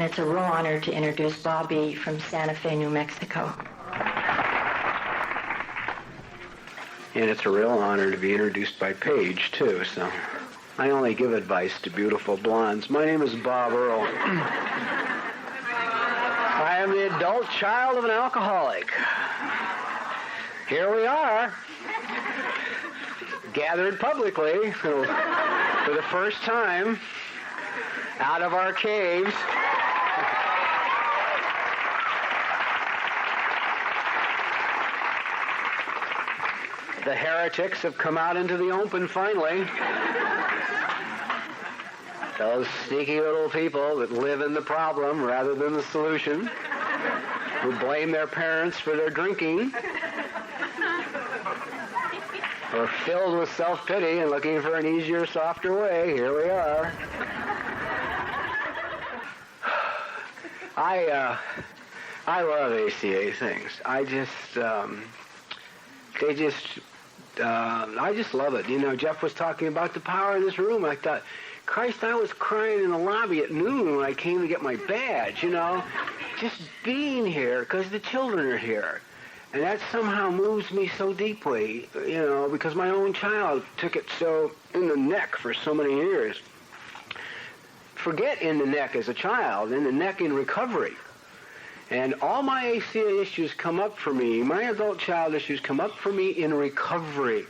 it's a real honor to introduce Bobby from Santa Fe, New Mexico. And it's a real honor to be introduced by Paige, too, so I only give advice to beautiful blondes. My name is Bob Earl. I am the adult child of an alcoholic. Here we are, gathered publicly for the first time out of our caves. The heretics have come out into the open finally. Those sneaky little people that live in the problem rather than the solution, who blame their parents for their drinking, are filled with self-pity and looking for an easier, softer way. Here we are. I love ACA things. I just love it. You know, Jeff was talking about the power in this room. I thought, Christ, I was crying in the lobby at noon when I came to get my badge, you know, just being here because the children are here. And that somehow moves me so deeply, you know, because my own child took it so in the neck for so many years. Forget in the neck as a child, in the neck in recovery. And all my ACA issues come up for me, my adult child issues come up for me in recovery.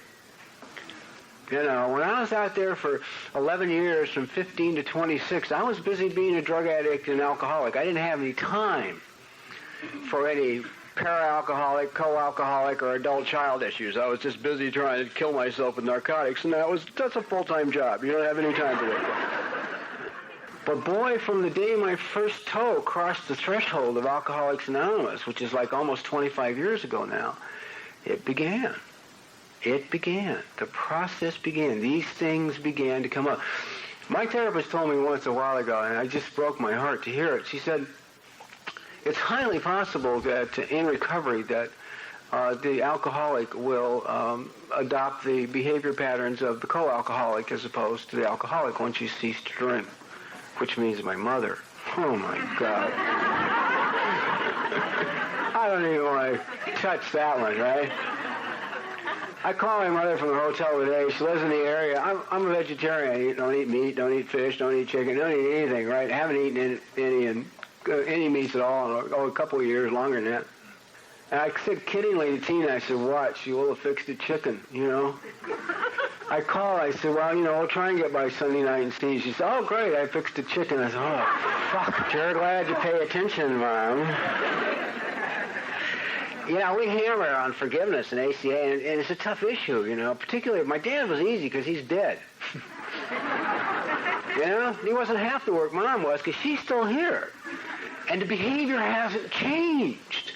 You know, when I was out there for 11 years, from 15 to 26, I was busy being a drug addict and alcoholic. I didn't have any time for any para-alcoholic, co-alcoholic, or adult child issues. I was just busy trying to kill myself with narcotics, and that's a full-time job. You don't have any time for that. But boy, from the day my first toe crossed the threshold of Alcoholics Anonymous, which is like almost 25 years ago now, it began. It began. The process began. These things began to come up. My therapist told me once a while ago, and I just broke my heart to hear it. She said, it's highly possible that in recovery that the alcoholic will adopt the behavior patterns of the co-alcoholic as opposed to the alcoholic once you cease to drink, which means my mother. Oh, my God. I don't even want to touch that one, right? I call my mother from the hotel today. She lives in the area. I'm a vegetarian. I don't eat meat, don't eat fish, don't eat chicken, don't eat anything, right? I haven't eaten any meats at all in a couple of years, longer than that. And I said kiddingly to Tina, I said, what? She will have fixed the chicken, you know? I called, I said, well, you know, we'll try and get by Sunday night and see. She said, oh, great, I fixed the chicken. I said, oh, fuck, sure glad you pay attention, Mom. You know, we hammer on forgiveness in ACA, and it's a tough issue, you know. Particularly, my dad was easy because he's dead. You know, he wasn't half the work Mom was because she's still here. And the behavior hasn't changed.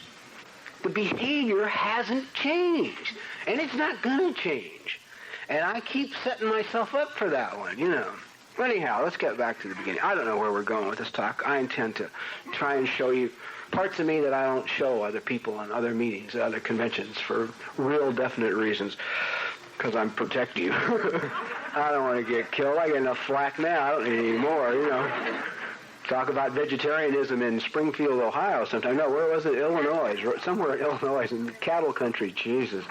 The behavior hasn't changed. And it's not going to change. And I keep setting myself up for that one, you know. Anyhow, let's get back to the beginning. I don't know where we're going with this talk. I intend to try and show you parts of me that I don't show other people in other meetings, other conventions, for real definite reasons, because I'm protecting you. I don't want to get killed. I get enough flack now. I don't need any more, you know. Talk about vegetarianism in Springfield, Ohio sometime. No, where was it? Illinois. Somewhere in Illinois, in cattle country. Jesus.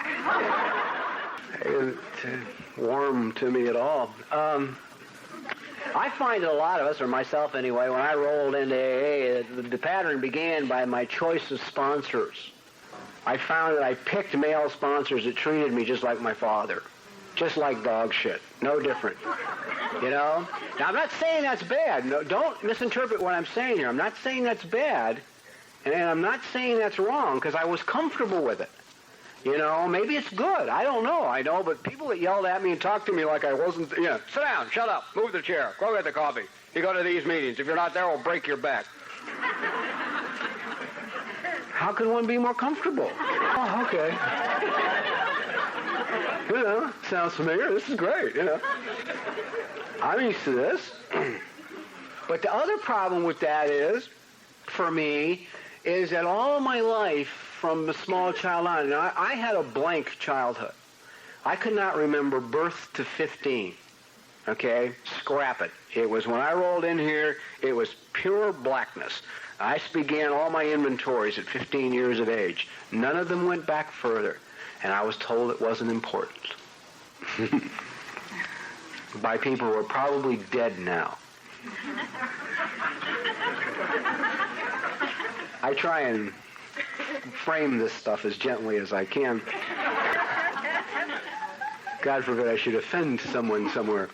It warm to me at all. I find that a lot of us, or myself anyway, when I rolled into AA, the pattern began by my choice of sponsors. I found that I picked male sponsors that treated me just like my father. Just like dog shit. No different. You know? Now, I'm not saying that's bad. No, don't misinterpret what I'm saying here. I'm not saying that's bad, and I'm not saying that's wrong, because I was comfortable with it. You know, maybe it's good. I don't know. I know, but people that yelled at me and talked to me like I wasn't, you know, sit down, shut up, move the chair, go get the coffee. You go to these meetings. If you're not there, we'll break your back. How can one be more comfortable? Oh, okay. You know, sounds familiar. This is great, you know. I'm used to this. But the other problem with that is, for me, is that all of my life, from a small child on, I had a blank childhood. I could not remember birth to 15. Okay? Scrap it. It was when I rolled in here, it was pure blackness. I began all my inventories at 15 years of age. None of them went back further, and I was told it wasn't important. By people who are probably dead now. I try and frame this stuff as gently as I can. God forbid I should offend someone somewhere.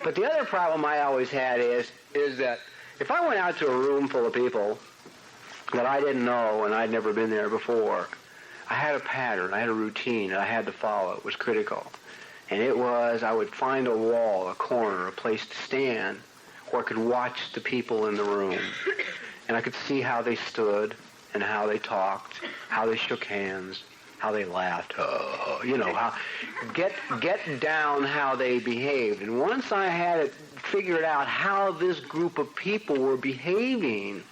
But the other problem I always had is that if I went out to a room full of people that I didn't know and I'd never been there before, I had a pattern, I had a routine, and I had to follow. It was critical. And it was, I would find a wall, a corner, a place to stand where I could watch the people in the room. And I could see how they stood and how they talked, how they shook hands, how they laughed, how get down how they behaved. And once I had it figured out how this group of people were behaving,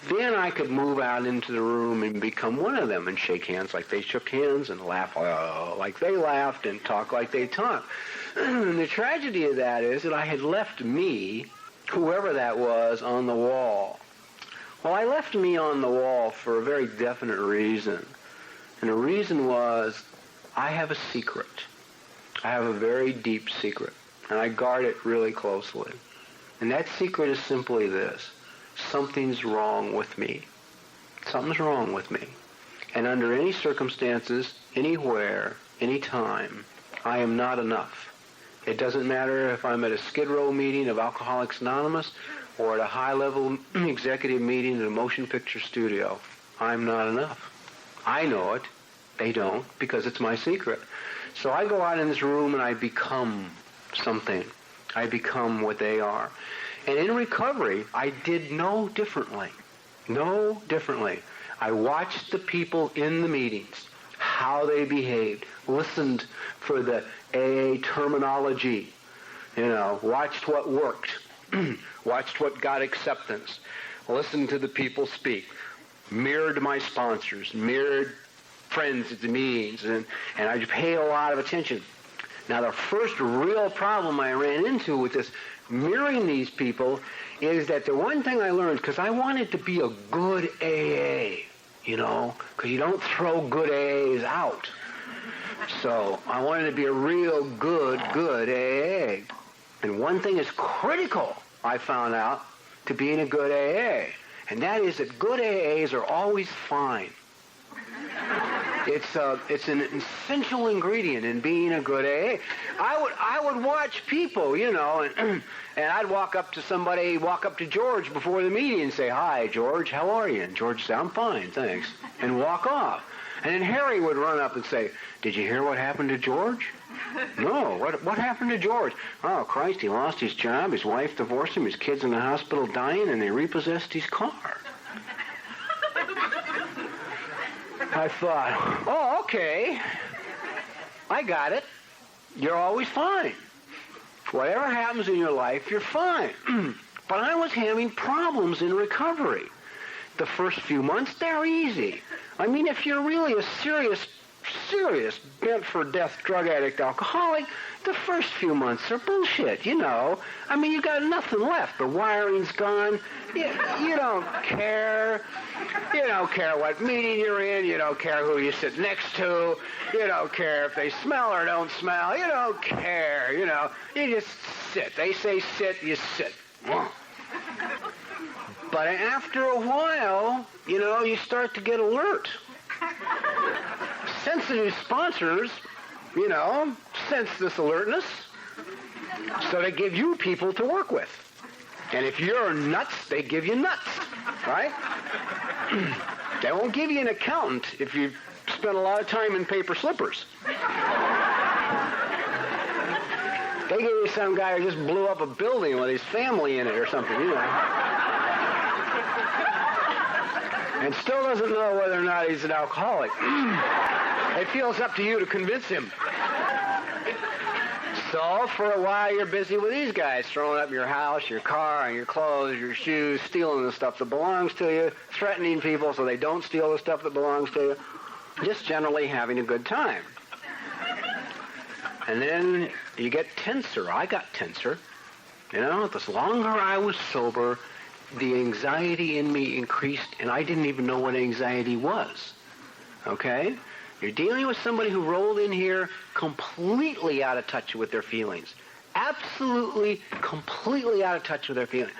then I could move out into the room and become one of them and shake hands like they shook hands and laugh like they laughed and talk like they talked. And the tragedy of that is that I had left me, whoever that was, on the wall. Well, I left me on the wall for a very definite reason. And the reason was I have a secret. I have a very deep secret. And I guard it really closely. And that secret is simply this. Something's wrong with me. Something's wrong with me. And under any circumstances, anywhere, anytime, I am not enough. It doesn't matter if I'm at a Skid Row meeting of Alcoholics Anonymous or at a high-level executive meeting in a motion picture studio. I'm not enough. I know it. They don't, because it's my secret. So I go out in this room and I become something. I become what they are. And in recovery, I did no differently. No differently. I watched the people in the meetings, how they behaved, listened for the AA terminology, watched what worked, watched what got acceptance, listened to the people speak, mirrored my sponsors, mirrored friends at the meetings, and I paid a lot of attention. Now, the first real problem I ran into with this mirroring these people is that the one thing I learned, because I wanted to be a good AA, because you don't throw good AAs out. So I wanted to be a real good AA. And one thing is critical, I found out, to being a good AA, and that is that good AAs are always fine. It's an essential ingredient in being a good AA. I would watch people, and I'd walk up to George before the meeting and say, "Hi, George, how are you?" And George would say, "I'm fine, thanks," and walk off. And then Harry would run up and say, "Did you hear what happened to George?" "No, what happened to George?" "Oh, Christ, he lost his job, his wife divorced him, his kid's in the hospital dying, and they repossessed his car." I thought, oh, okay, I got it. You're always fine. Whatever happens in your life, you're fine. But I was having problems in recovery. The first few months, they're easy. I mean, if you're really a serious bent-for-death drug addict alcoholic, the first few months are bullshit, I mean, you got nothing left. The wiring's gone. You don't care. You don't care what meeting you're in. You don't care who you sit next to. You don't care if they smell or don't smell. You don't care, You just sit. They say sit, you sit. But after a while, you start to get alert. Sensitive sponsors, sense this alertness, so they give you people to work with. And if you're nuts, they give you nuts, right? They won't give you an accountant if you spend a lot of time in paper slippers. They give you some guy who just blew up a building with his family in it or something, and still doesn't know whether or not he's an alcoholic. It feels up to you to convince him. So for a while you're busy with these guys, throwing up your house, your car, and your clothes, your shoes, stealing the stuff that belongs to you, threatening people so they don't steal the stuff that belongs to you, just generally having a good time. And then you get tenser. I got tenser. You know, the longer I was sober, the anxiety in me increased, and I didn't even know what anxiety was. Okay? You're dealing with somebody who rolled in here completely out of touch with their feelings. Absolutely, completely out of touch with their feelings.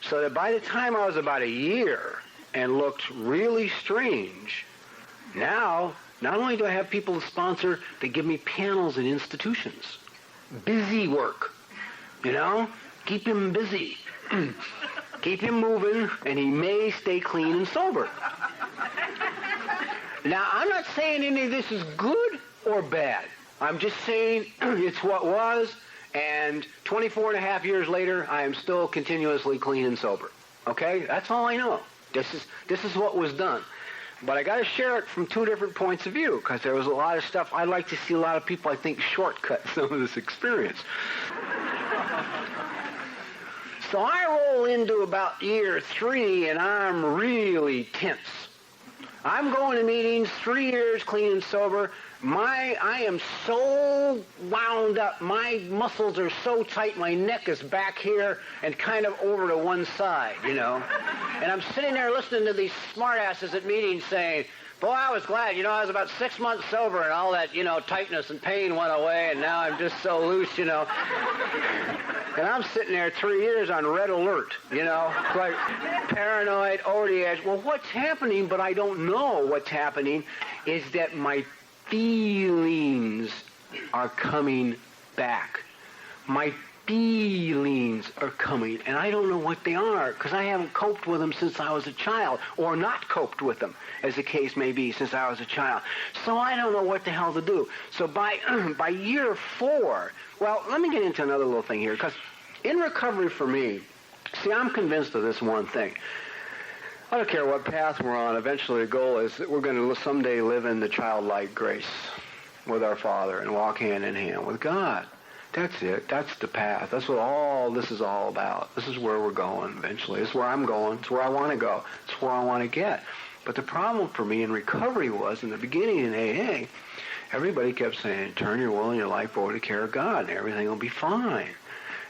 So that by the time I was about a year and looked really strange, now, not only do I have people to sponsor, they give me panels in institutions. Busy work. You know? Keep him busy. Keep him moving, and he may stay clean and sober. Now, I'm not saying any of this is good or bad. I'm just saying it's what was, and 24 and a half years later, I am still continuously clean and sober. Okay? That's all I know. This is what was done. But I got to share it from two different points of view, because there was a lot of stuff. I'd like to see a lot of people, I think, shortcut some of this experience. So I roll into about year 3, and I'm really tense. I'm going to meetings, 3 years clean and sober. I am so wound up. My muscles are so tight. My neck is back here and kind of over to one side, you know. And I'm sitting there listening to these smartasses at meetings saying, boy, I was glad. You know, I was about 6 months sober and all that, you know, tightness and pain went away, and now I'm just so loose, you know. And I'm sitting there 3 years on red alert, you know, like paranoid, over the edge. Well, what's happening, but I don't know what's happening, is that my feelings are coming back. My feelings are coming, and I don't know what they are, because I haven't coped with them since I was a child, or not coped with them, as the case may be, since I was a child. So I don't know what the hell to do. So by year 4, well, let me get into another little thing here, because in recovery for me, see, I'm convinced of this one thing. I don't care what path we're on. Eventually the goal is that we're going to someday live in the childlike grace with our Father and walk hand in hand with God. That's it. That's the path. That's what all this is all about. This is where we're going eventually. This is where I'm going. It's where I want to go. It's where I want to get. But the problem for me in recovery was, in the beginning in AA, everybody kept saying, turn your will and your life over to the care of God, and everything will be fine.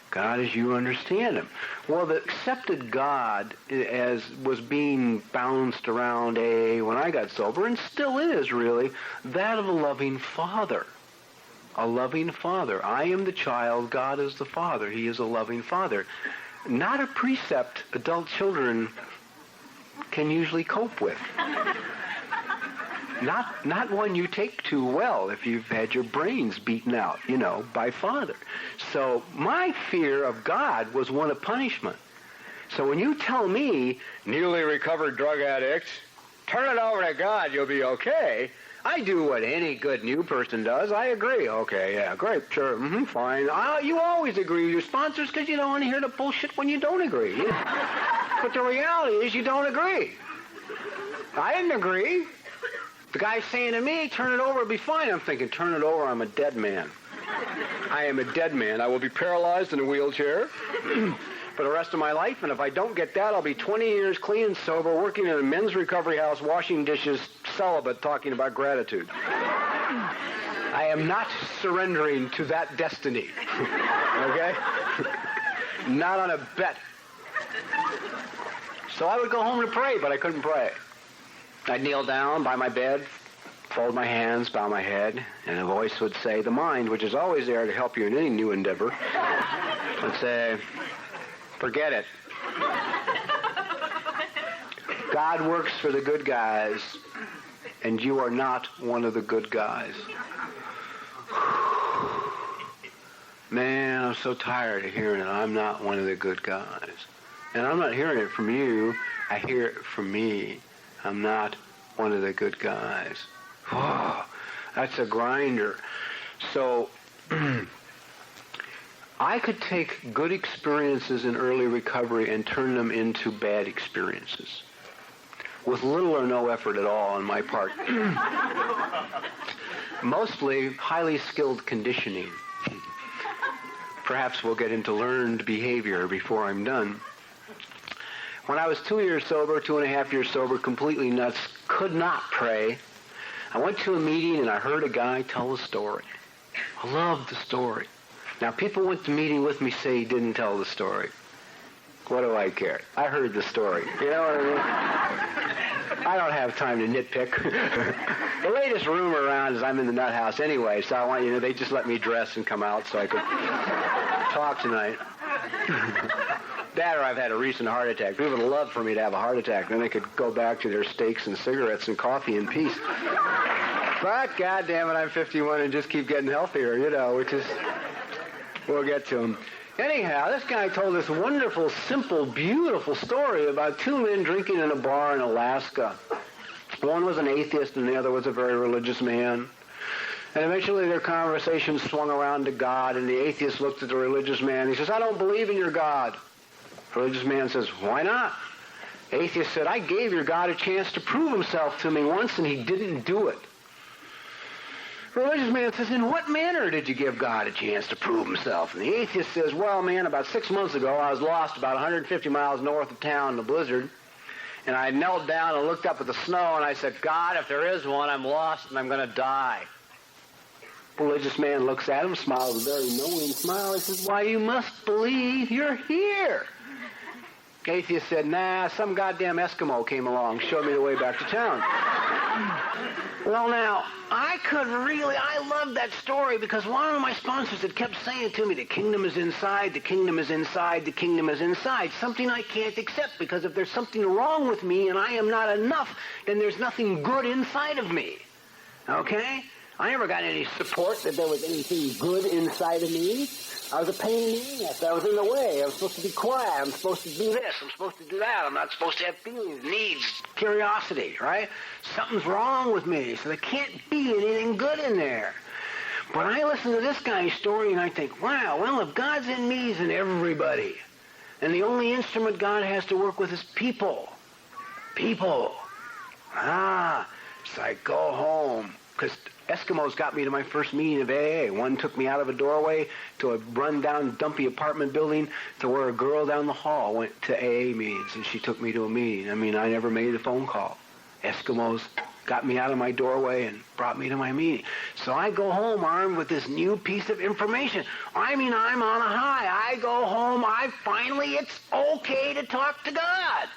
God as you understand him. Well, the accepted God as was being bounced around AA when I got sober, and still is really, that of a loving Father. A loving Father. I am the child, God is the Father. He is a loving Father. Not a precept adult children can usually cope with. Not one you take too well if you've had your brains beaten out, you know, by Father. So my fear of God was one of punishment. So when you tell me, newly recovered drug addicts, turn it over to God, you'll be okay, I do what any good new person does. I agree. Okay, yeah, great, sure, fine. You always agree with your sponsors because you don't want to hear the bullshit when you don't agree. But the reality is you don't agree. I didn't agree. The guy's saying to me, turn it over, it'll be fine. I'm thinking, turn it over, I'm a dead man. I am a dead man. I will be paralyzed in a wheelchair for the rest of my life, and if I don't get that, I'll be 20 years clean and sober, working in a men's recovery house, washing dishes, celibate, talking about gratitude. I am not surrendering to that destiny. Okay? Not on a bet. So I would go home to pray, but I couldn't pray. I'd kneel down by my bed, fold my hands, bow my head, and a voice would say, the mind, which is always there to help you in any new endeavor, would say, forget it. God works for the good guys, and you are not one of the good guys. Man, I'm so tired of hearing it. I'm not one of the good guys. And I'm not hearing it from you. I hear it from me. I'm not one of the good guys. Oh, that's a grinder. So I could take good experiences in early recovery and turn them into bad experiences with little or no effort at all on my part. Mostly highly skilled conditioning. Perhaps we'll get into learned behavior before I'm done. When I was 2 years sober, 2.5 years sober, completely nuts, could not pray, I went to a meeting and I heard a guy tell a story. I loved the story. Now, people went to meeting with me say he didn't tell the story. What do I care? I heard the story. You know what I mean? I don't have time to nitpick. The latest rumor around is I'm in the nut house anyway, so I want they just let me dress and come out so I could talk tonight. That or I've had a recent heart attack. People would love for me to have a heart attack. Then they could go back to their steaks and cigarettes and coffee in peace. But, God damn it, I'm 51 and just keep getting healthier, which is... We'll get to him. Anyhow, this guy told this wonderful, simple, beautiful story about two men drinking in a bar in Alaska. One was an atheist and the other was a very religious man. And eventually their conversation swung around to God, and the atheist looked at the religious man. He says, I don't believe in your God. The religious man says, why not? The atheist said, I gave your God a chance to prove himself to me once, and he didn't do it. The religious man says, in what manner did you give God a chance to prove himself? And the atheist says, well, man, about 6 months ago, I was lost about 150 miles north of town in a blizzard. And I knelt down and looked up at the snow, and I said, God, if there is one, I'm lost and I'm going to die. The religious man looks at him, smiles a very knowing smile. He says, why, you must believe you're here. The atheist said, nah, some goddamn Eskimo came along, showed me the way back to town. Well, now, I love that story because one of my sponsors had kept saying to me, the kingdom is inside, the kingdom is inside, the kingdom is inside. Something I can't accept because if there's something wrong with me and I am not enough, then there's nothing good inside of me. Okay? I never got any support that there was anything good inside of me. I was a pain in the ass. I was in the way. I was supposed to be quiet. I'm supposed to do this. I'm supposed to do that. I'm not supposed to have feelings, needs, curiosity, right? Something's wrong with me, so there can't be anything good in there. But I listen to this guy's story and I think, wow, well, if God's in me, he's in everybody. And the only instrument God has to work with is people. People. So I go home because Eskimos got me to my first meeting of AA. One took me out of a doorway to a run-down, dumpy apartment building to where a girl down the hall went to AA meetings, and she took me to a meeting. I mean, I never made a phone call. Eskimos got me out of my doorway and brought me to my meeting. So I go home armed with this new piece of information. I mean, I'm on a high. I go home. It's okay to talk to God.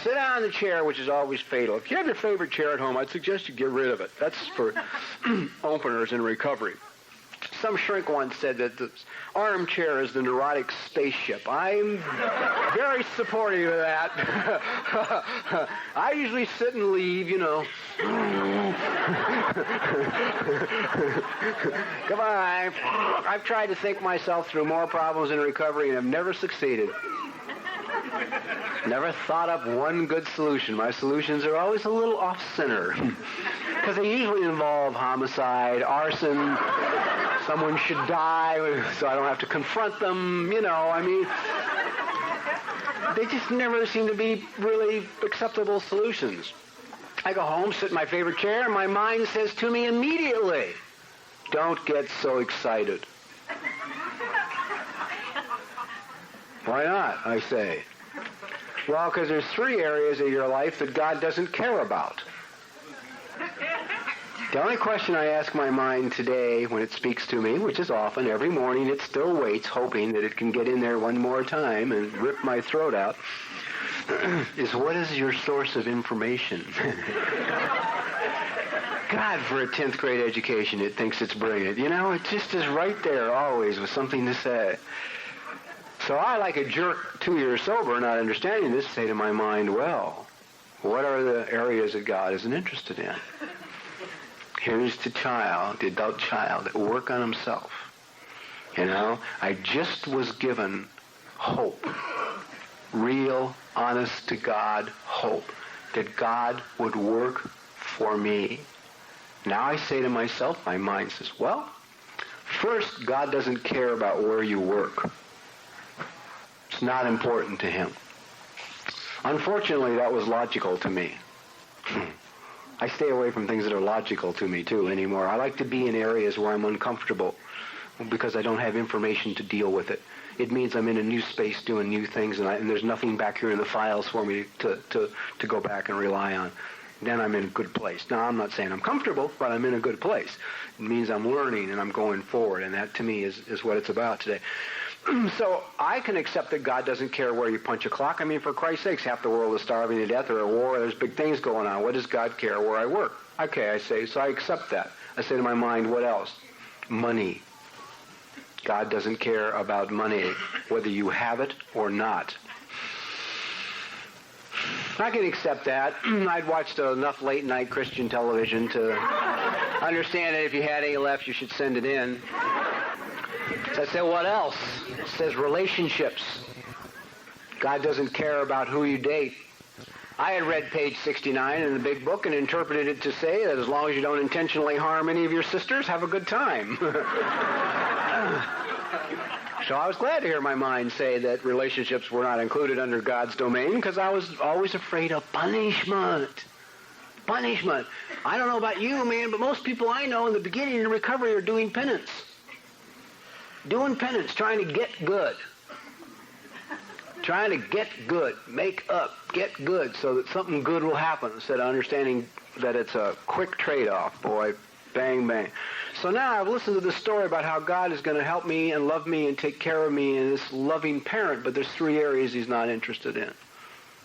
Sit down in the chair, which is always fatal. If you have your favorite chair at home, I'd suggest you get rid of it. That's for openers in recovery. Some shrink once said that the armchair is the neurotic spaceship. I'm very supportive of that. I usually sit and leave, Goodbye. I've tried to think myself through more problems in recovery and have never succeeded. Never thought up one good solution. My solutions are always a little off-center because they usually involve homicide, arson, someone should die so I don't have to confront them, they just never seem to be really acceptable solutions. I go home, sit in my favorite chair, and my mind says to me immediately, don't get so excited. Why not, I say? Well, because there's 3 areas of your life that God doesn't care about. The only question I ask my mind today when it speaks to me, which is often, every morning it still waits, hoping that it can get in there one more time and rip my throat out, is what is your source of information? God, for a 10th grade education, it thinks it's brilliant. It just is right there always with something to say. So I, like a jerk 2 years sober, not understanding this, say to my mind, well, what are the areas that God isn't interested in? Here's the adult child, that will work on himself. I just was given hope, real, honest to God hope, that God would work for me. Now I say to myself, my mind says, well, first, God doesn't care about where you work. It's not important to him. Unfortunately, that was logical to me. I stay away from things that are logical to me, too, anymore. I like to be in areas where I'm uncomfortable because I don't have information to deal with it. It means I'm in a new space doing new things, and there's nothing back here in the files for me to go back and rely on. then I'm in a good place. Now, I'm not saying I'm comfortable, but I'm in a good place. It means I'm learning and I'm going forward, and that to me is what it's about today. So I can accept that God doesn't care where you punch a clock. I mean, for Christ's sakes, half the world is starving to death or at war. There's big things going on. What does God care where I work? Okay, I say, so I accept that. I say to my mind, what else? Money. God doesn't care about money, whether you have it or not. I can accept that. I'd watched enough late-night Christian television to understand that if you had any left, you should send it in. So I said, what else? It says relationships. God doesn't care about who you date. I had read page 69 in the big book and interpreted it to say that as long as you don't intentionally harm any of your sisters, have a good time. So I was glad to hear my mind say that relationships were not included under God's domain, because I was always afraid of punishment. Punishment. I don't know about you, man, but most people I know in the beginning of recovery are doing penance. Doing penance, trying to get good. Trying to get good, make up, get good, so that something good will happen, instead of understanding that it's a quick trade-off, boy. Bang, bang. So now I've listened to this story about how God is going to help me and love me and take care of me and this loving parent, but there's 3 areas he's not interested in.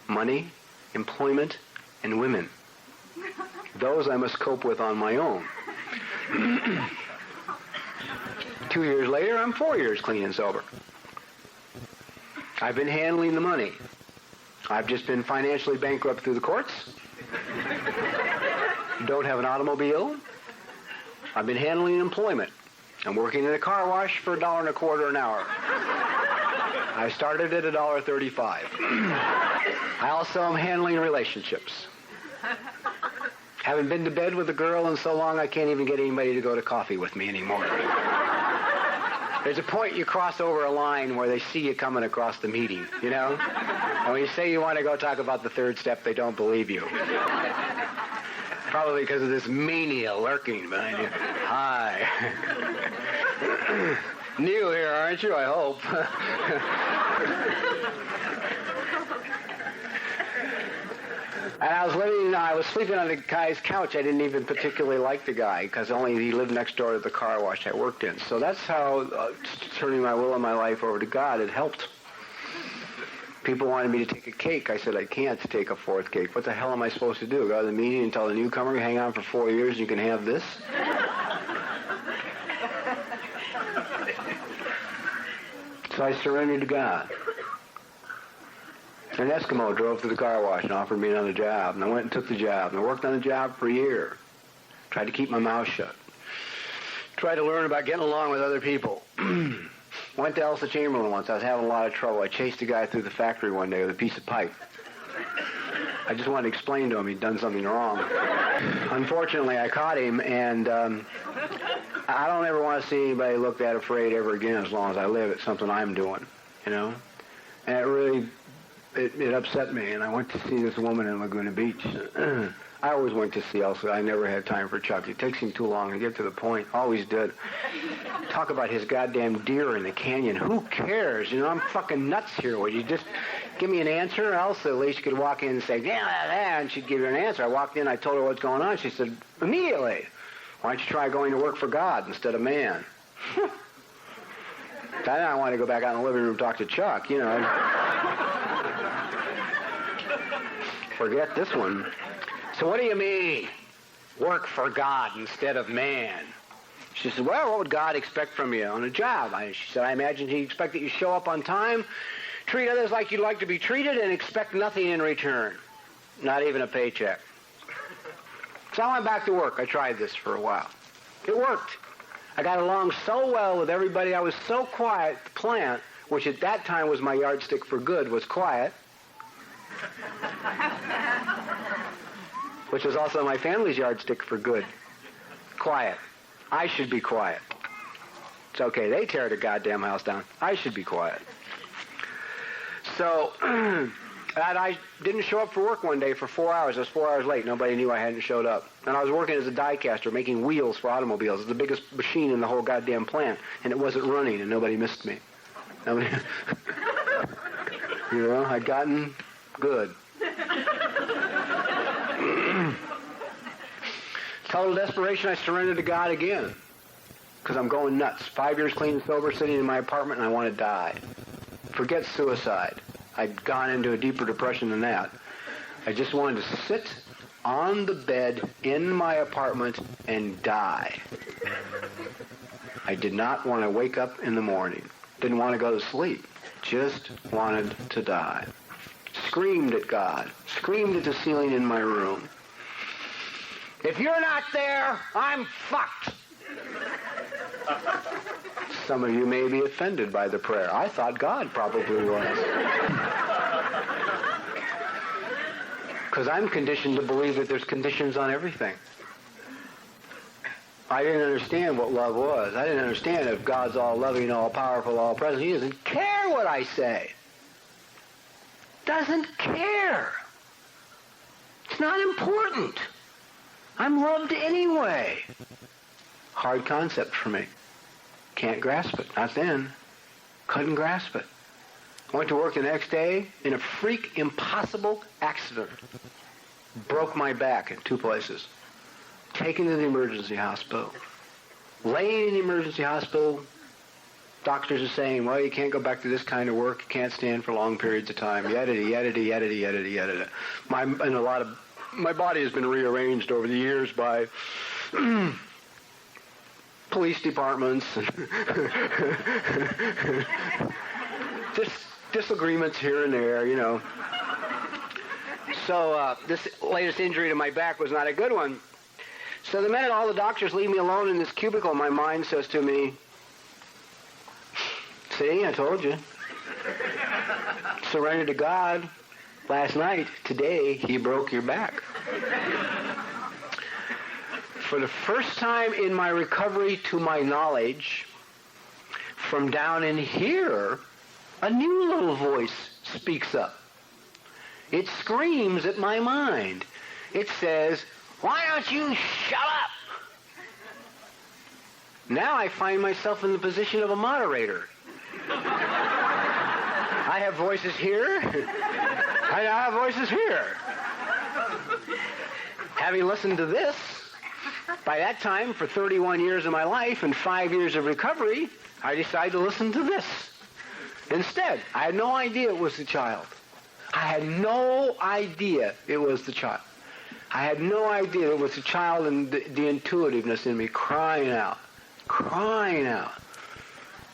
Money, employment, and women. Those I must cope with on my own. 2 years later, I'm 4 years clean and sober. I've been handling the money. I've just been financially bankrupt through the courts. Don't have an automobile. I've been handling employment. I'm working in a car wash for $1.25 an hour. I started at $1.35. I also am handling relationships. Haven't been to bed with a girl in so long I can't even get anybody to go to coffee with me anymore. There's a point you cross over a line where they see you coming across the meeting, you know? And when you say you want to go talk about the 3rd step, they don't believe you. Probably because of this mania lurking behind you. Hi. New here, aren't you? I hope. And I was sleeping on the guy's couch. I didn't even particularly like the guy, because he lived next door to the car wash I worked in. So that's how turning my will and my life over to God, it helped. People wanted me to take a cake. I said, I can't take a 4th cake. What the hell am I supposed to do? Go to the meeting and tell the newcomer, hang on for 4 years and you can have this? So I surrendered to God. An Eskimo drove to the car wash and offered me another job. And I went and took the job. And I worked on the job for a year. Tried to keep my mouth shut. Tried to learn about getting along with other people. Went to Elsa Chamberlain once. I was having a lot of trouble. I chased a guy through the factory one day with a piece of pipe. I just wanted to explain to him he'd done something wrong. Unfortunately, I caught him, and I don't ever want to see anybody look that afraid ever again as long as I live. It's something I'm doing, you know? And it really, it upset me, and I went to see this woman in Laguna Beach. I always went to see Elsa. I never had time for Chuck. It takes him too long to get to the point. Always did. Talk about his goddamn deer in the canyon. Who cares? You know, I'm fucking nuts here. Would you just give me an answer? Elsa at least could walk in and say, yeah, and she'd give you an answer. I walked in, I told her what's going on. She said, immediately, why don't you try going to work for God instead of man? Then I want to go back out in the living room and talk to Chuck, you know. Forget this one. So what do you mean, work for God instead of man? She said, well, what would God expect from you on a job? She said, I imagine he'd expect that you show up on time, treat others like you'd like to be treated, and expect nothing in return, not even a paycheck. So I went back to work. I tried this for a while. It worked. I got along so well with everybody. I was so quiet. The plant, which at that time was my yardstick for good, was quiet. Which was also my family's yardstick for good. Quiet. I should be quiet. It's okay. They tear the goddamn house down. I should be quiet. So, I didn't show up for work one day for 4 hours. I was 4 hours late. Nobody knew I hadn't showed up. And I was working as a die caster, making wheels for automobiles. It's the biggest machine in the whole goddamn plant. And it wasn't running, and nobody missed me. Nobody, you know, I'd gotten good. Total desperation, I surrendered to God again. Because I'm going nuts. 5 years clean and sober, sitting in my apartment, and I want to die. Forget suicide. I'd gone into a deeper depression than that. I just wanted to sit on the bed in my apartment and die. I did not want to wake up in the morning. Didn't want to go to sleep. Just wanted to die. Screamed at God. Screamed at the ceiling in my room. If you're not there, I'm fucked. Some of you may be offended by the prayer. I thought God probably was. Because I'm conditioned to believe that there's conditions on everything. I didn't understand what love was. I didn't understand that if God's all loving, all powerful, all present, he doesn't care what I say. Doesn't care. It's not important. I'm loved anyway. Hard concept for me. Can't grasp it. Not then. Couldn't grasp it. I went to work the next day in a freak impossible accident. Broke my back in 2 places. Taken to the emergency hospital. Laying in the emergency hospital, doctors are saying, well, you can't go back to this kind of work. You can't stand for long periods of time. Yada. My body has been rearranged over the years by police departments and disagreements here and there, you know. So this latest injury to my back was not a good one. So the minute all the doctors leave me alone in this cubicle, my mind says to me, see, I told you. Surrender to God. Last night, today, he broke your back. For the first time in my recovery, to my knowledge, from down in here, a new little voice speaks up. It screams at my mind. It says, why don't you shut up? Now I find myself in the position of a moderator. I have voices here. I have voices here. Having listened to this, by that time, for 31 years of my life and 5 years of recovery, I decided to listen to this. Instead, I had no idea it was the child. I had no idea it was the child. I had no idea it was the child and the intuitiveness in me crying out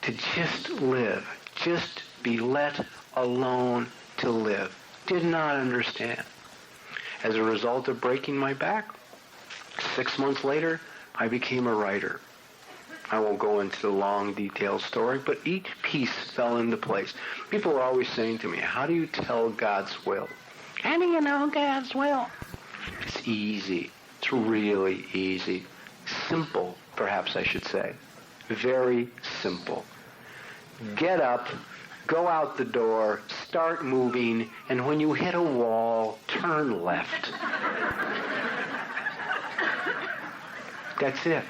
to just live, just be let alone to live. Did not understand. As a result of breaking my back, 6 months later, I became a writer. I won't go into the long, detailed story, but each piece fell into place. People are always saying to me, how do you tell God's will? How do you know God's will? It's easy. It's really easy. Simple, perhaps I should say. Very simple. Get up, go out the door, start moving, and when you hit a wall, turn left. That's it.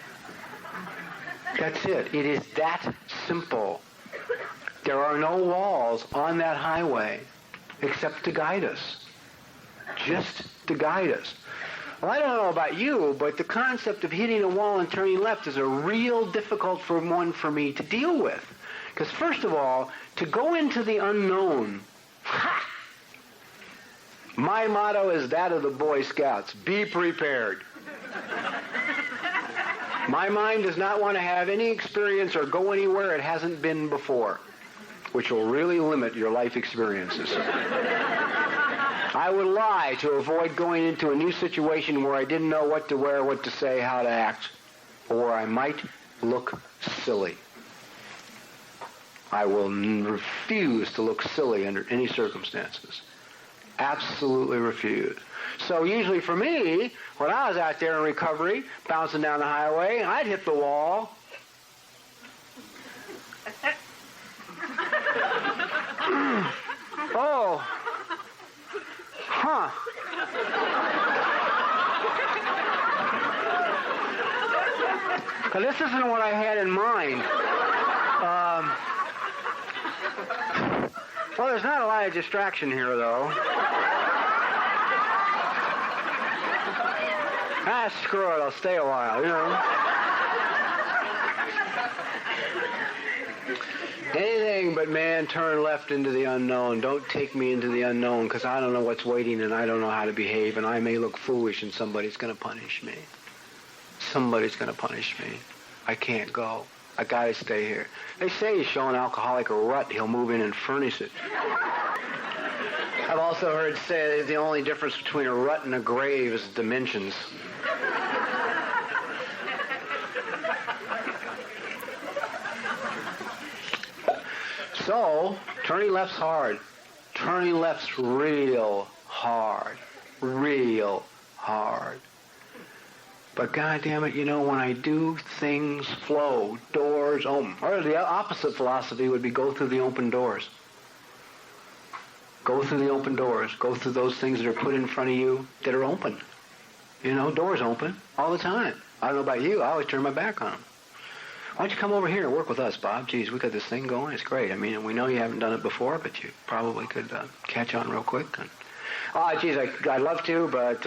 That's it. It is that simple. There are no walls on that highway except to guide us. Just to guide us. Well, I don't know about you, but the concept of hitting a wall and turning left is a real difficult one for me to deal with. Because first of all, to go into the unknown, my motto is that of the Boy Scouts, be prepared. My mind does not want to have any experience or go anywhere it hasn't been before, which will really limit your life experiences. I would lie to avoid going into a new situation where I didn't know what to wear, what to say, how to act, or I might look silly. I will refuse to look silly under any circumstances. Absolutely refuse. So usually for me, when I was out there in recovery, bouncing down the highway, I'd hit the wall. Oh. Huh. Now, this isn't what I had in mind. Well, there's not a lot of distraction here, though. Screw it, I'll stay a while, you know. Anything but, man, turn left into the unknown. Don't take me into the unknown, because I don't know what's waiting and I don't know how to behave, and I may look foolish and somebody's going to punish me. Somebody's going to punish me. I can't go. I got to stay here. They say you show an alcoholic a rut, he'll move in and furnish it. I've also heard say that the only difference between a rut and a grave is dimensions. So, turning left's hard. Turning left's real hard. Real hard. But goddamn it, you know, when I do, things flow. Doors open. Or the opposite philosophy would be go through the open doors. Go through the open doors. Go through those things that are put in front of you that are open. You know, doors open all the time. I don't know about you. I always turn my back on them. Why don't you come over here and work with us, Bob? Geez, we got this thing going. It's great. I mean, we know you haven't done it before, but you probably could catch on real quick. And, geez, I'd love to, but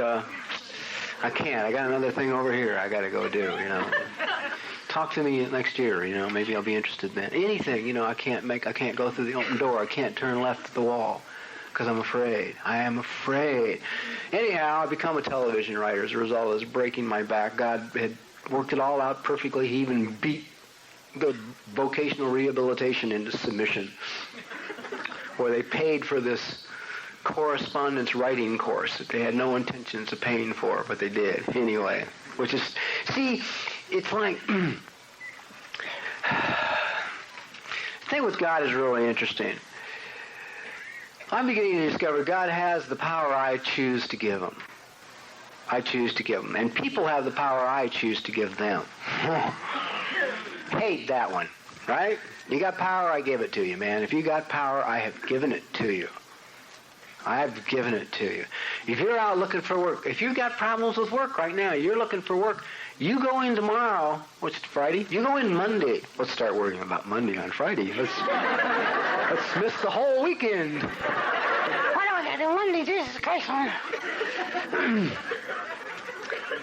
I can't. I got another thing over here I got to go do, you know. Talk to me next year, you know. Maybe I'll be interested then. Anything, you know, I can't go through the open door. I can't turn left at the wall because I'm afraid. I am afraid. Anyhow, I become a television writer as a result of this breaking my back. God had worked it all out perfectly. He even beat the vocational rehabilitation into submission, where they paid for this correspondence writing course that they had no intentions of paying for, but they did anyway. Which is, see, it's like, the thing with God is really interesting. I'm beginning to discover God has the power I choose to give him. I choose to give them. And people have the power I choose to give them. Hate that one, right? You got power, I give it to you, man. If you got power, I have given it to you. I have given it to you. If you're out looking for work, if you've got problems with work right now, you're looking for work, you go in tomorrow. What's it, Friday? You go in Monday. Let's start worrying about Monday on Friday. Let's miss the whole weekend. Why do I got to Monday? Jesus Christ.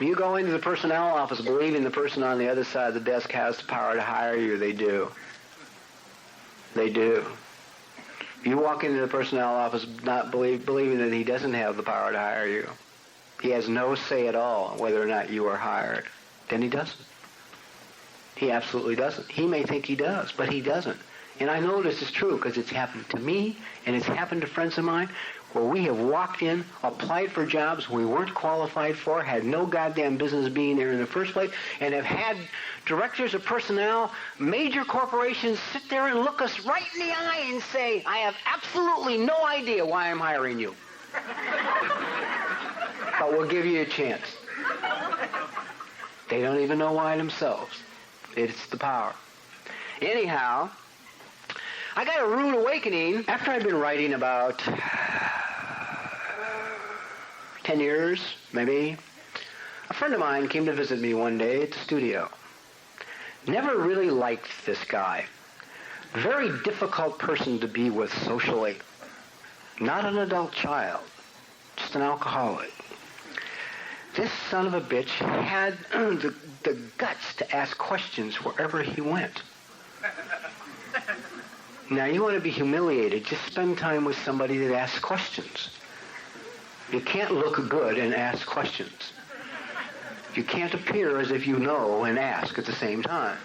You go into the personnel office believing the person on the other side of the desk has the power to hire you. They do. They do. You walk into the personnel office not believing that he doesn't have the power to hire you. He has no say at all on whether or not you are hired. Then he doesn't. He absolutely doesn't. He may think he does, but he doesn't. And I know this is true because it's happened to me and it's happened to friends of mine where we have walked in, applied for jobs we weren't qualified for, had no goddamn business being there in the first place, and have had directors of personnel, major corporations sit there and look us right in the eye and say, I have absolutely no idea why I'm hiring you. But we'll give you a chance. They don't even know why themselves. It's the power. Anyhow, I got a rude awakening after I'd been writing about 10 years, maybe. A friend of mine came to visit me one day at the studio. Never really liked this guy. Very difficult person to be with socially. Not an adult child, just an alcoholic. This son of a bitch had the guts to ask questions wherever he went. Now, you want to be humiliated, just spend time with somebody that asks questions. You can't look good and ask questions. You can't appear as if you know and ask at the same time.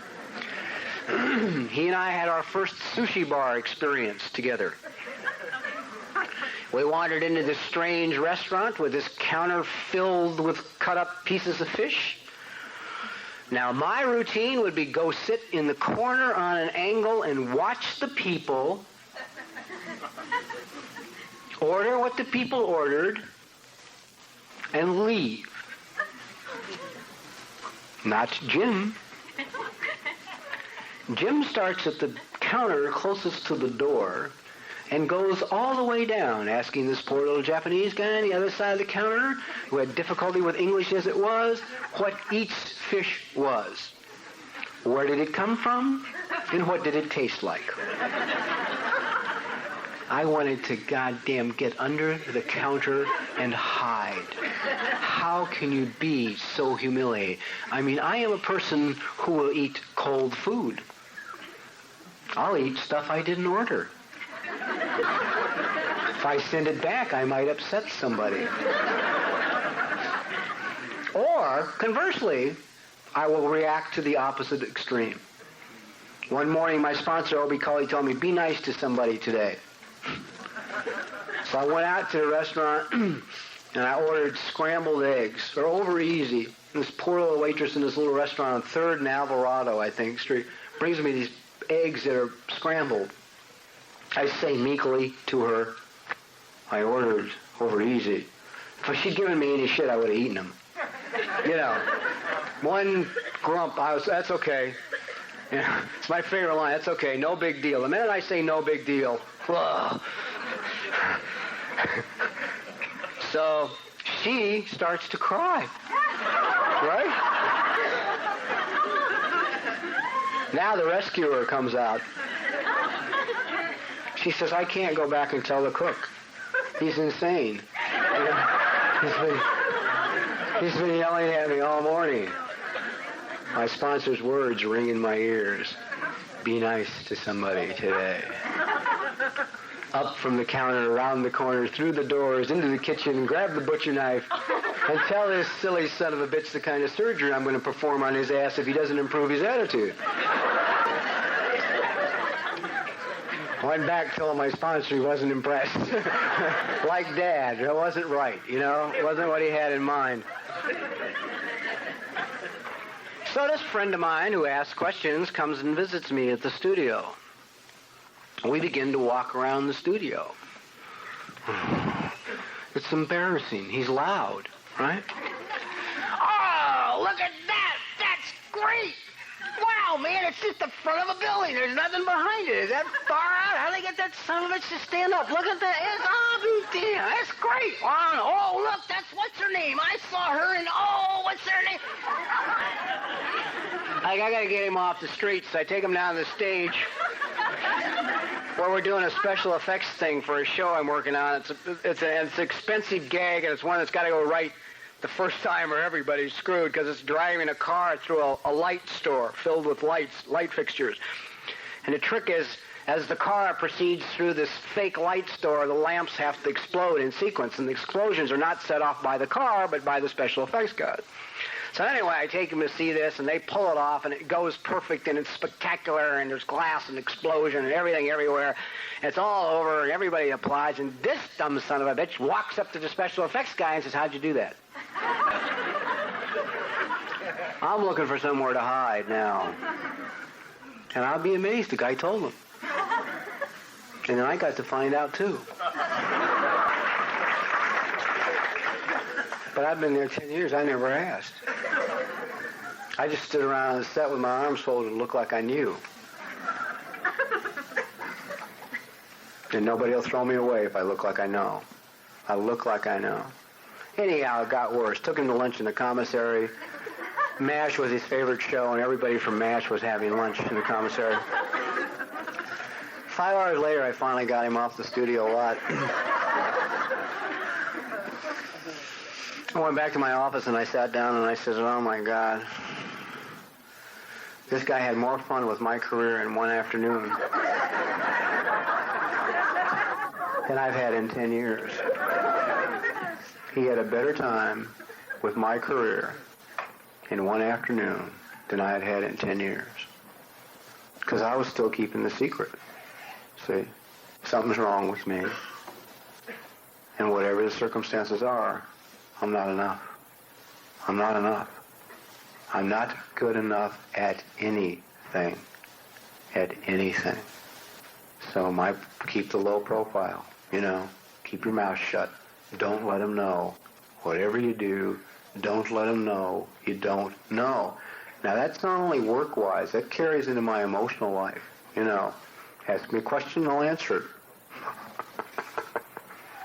He and I had our first sushi bar experience together. We wandered into this strange restaurant with this counter filled with cut-up pieces of fish. Now, my routine would be go sit in the corner on an angle and watch the people, order what the people ordered, and leave. Not Jim. Jim starts at the counter closest to the door and goes all the way down, asking this poor little Japanese guy on the other side of the counter, who had difficulty with English as it was, what each fish was. Where did it come from? And what did it taste like? I wanted to goddamn get under the counter and hide. How can you be so humiliated? I mean, I am a person who will eat cold food. I'll eat stuff I didn't order. If I send it back, I might upset somebody. Or, conversely, I will react to the opposite extreme. One morning, my sponsor, Obi Cully, told me, be nice to somebody today. So I went out to the restaurant, and I ordered scrambled eggs. They're over easy. And this poor little waitress in this little restaurant on 3rd and Alvarado, I think, Street, brings me these eggs that are scrambled. I say meekly to her, I ordered over easy. If she'd given me any shit, I would have eaten them. You know, one grump, that's okay. You know, it's my favorite line, that's okay, no big deal. The minute I say no big deal, ugh. So she starts to cry, right? Now the rescuer comes out. She says, I can't go back and tell the cook. He's insane. You know, he's been yelling at me all morning. My sponsor's words ring in my ears. Be nice to somebody today. Up from the counter, around the corner, through the doors, into the kitchen, grab the butcher knife, and tell this silly son of a bitch the kind of surgery I'm going to perform on his ass if he doesn't improve his attitude. Went back, told my sponsor he wasn't impressed. Like Dad, it wasn't right, you know? It wasn't what he had in mind. So this friend of mine who asks questions comes and visits me at the studio. We begin to walk around the studio. It's embarrassing. He's loud, right? Oh, look at that! That's great! Wow, man, it's just the front of a building. There's nothing behind it. Is that far out? How do they get that son of a bitch to stand up? Look at that. Damn, that's great. Oh, look, what's her name? I saw her in, what's her name? I got to get him off the street, so I take him down to the stage where we're doing a special effects thing for a show I'm working on. It's an expensive gag, and it's one that's got to go right the first time or everybody's screwed because it's driving a car through a light store filled with light fixtures. And the trick is, as the car proceeds through this fake light store, the lamps have to explode in sequence, and the explosions are not set off by the car, but by the special effects guys. So anyway, I take them to see this, and they pull it off, and it goes perfect, and it's spectacular, and there's glass and explosion and everything everywhere. And it's all over, and everybody applauds, and this dumb son of a bitch walks up to the special effects guy and says, how'd you do that? I'm looking for somewhere to hide now. And I'll be amazed the guy told him. And then I got to find out, too. But I've been there 10 years. I never asked. I just stood around on the set with my arms folded and looked like I knew. And nobody will throw me away if I look like I know. I look like I know. Anyhow, it got worse. Took him to lunch in the commissary. MASH was his favorite show, and everybody from MASH was having lunch in the commissary. 5 hours later, I finally got him off the studio lot. I went back to my office, and I sat down, and I said, oh, my God. This guy had more fun with my career in one afternoon than I've had in 10 years. He had a better time with my career in one afternoon than I had had in 10 years. Because I was still keeping the secret. See, something's wrong with me. And whatever the circumstances are, I'm not enough. I'm not enough. I'm not good enough at anything. At anything. So keep the low profile, you know. Keep your mouth shut. Don't let them know. Whatever you do, don't let them know you don't know. Now, that's not only work-wise. That carries into my emotional life, you know. Ask me a question, I'll answer it.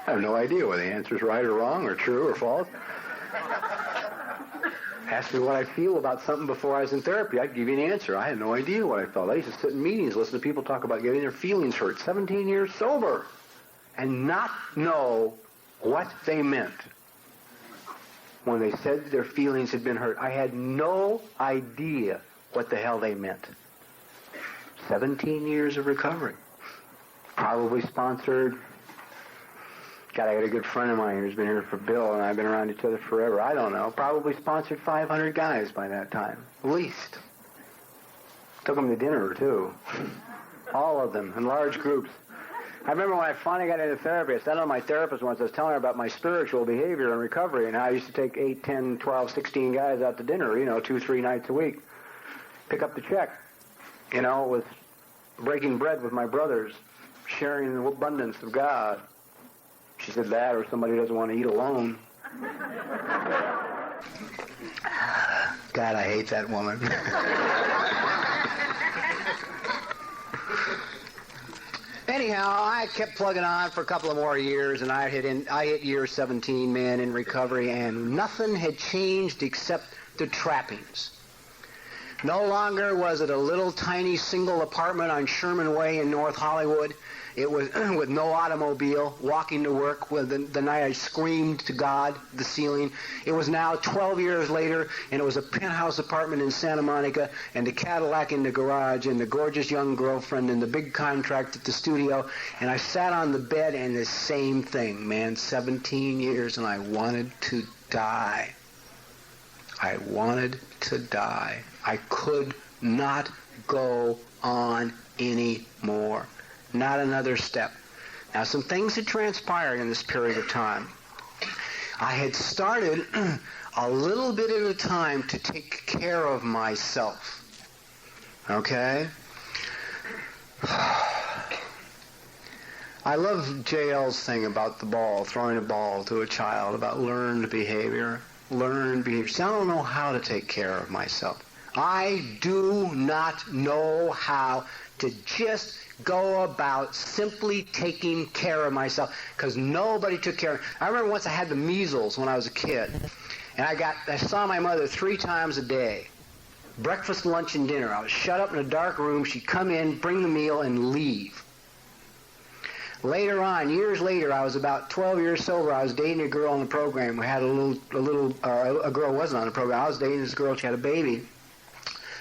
I have no idea whether the answer is right or wrong or true or false. Ask me what I feel about something before I was in therapy. I'd give you an answer. I had no idea what I felt. I used to sit in meetings, listen to people talk about getting their feelings hurt. 17 years sober. and not know what they meant when they said their feelings had been hurt. I had no idea what the hell they meant. 17 years of recovery. Probably sponsored. God, I got a good friend of mine who's been here for Bill, and I've been around each other forever. I don't know. Probably sponsored 500 guys by that time, at least. Took them to dinner, too. All of them, in large groups. I remember when I finally got into therapy, I sat on my therapist once, I was telling her about my spiritual behavior and recovery, and how I used to take 8, 10, 12, 16 guys out to dinner, 2, 3 nights a week. Pick up the check, with breaking bread with my brothers, sharing the abundance of God. She said that, or somebody doesn't want to eat alone. God, I hate that woman. Anyhow, I kept plugging on for a couple of more years, and I hit year 17, man, in recovery, and nothing had changed except the trappings. No longer was it a little tiny single apartment on Sherman Way in North Hollywood. It was with no automobile, walking to work. The night I screamed to God, the ceiling. It was now 12 years later, and it was a penthouse apartment in Santa Monica, and the Cadillac in the garage, and the gorgeous young girlfriend, and the big contract at the studio. And I sat on the bed, and the same thing, man, 17 years, and I wanted to die. I wanted to die. I could not go on anymore. Not another step. Now, some things had transpired in this period of time. I had started a little bit at a time to take care of myself. Okay? I love JL's thing about the ball, throwing a ball to a child, about learned behavior. Learned behavior. See, I don't know how to take care of myself. I do not know how to just go about simply taking care of myself, because nobody took care of me. I remember once I had the measles when I was a kid, and I saw my mother 3 times a day. Breakfast, lunch, and dinner. I was shut up in a dark room. She'd come in, bring the meal, and leave. Later on, years later, I was about 12 years sober. I was dating a girl on the program. We had a girl wasn't on the program. I was dating this girl. She had a baby,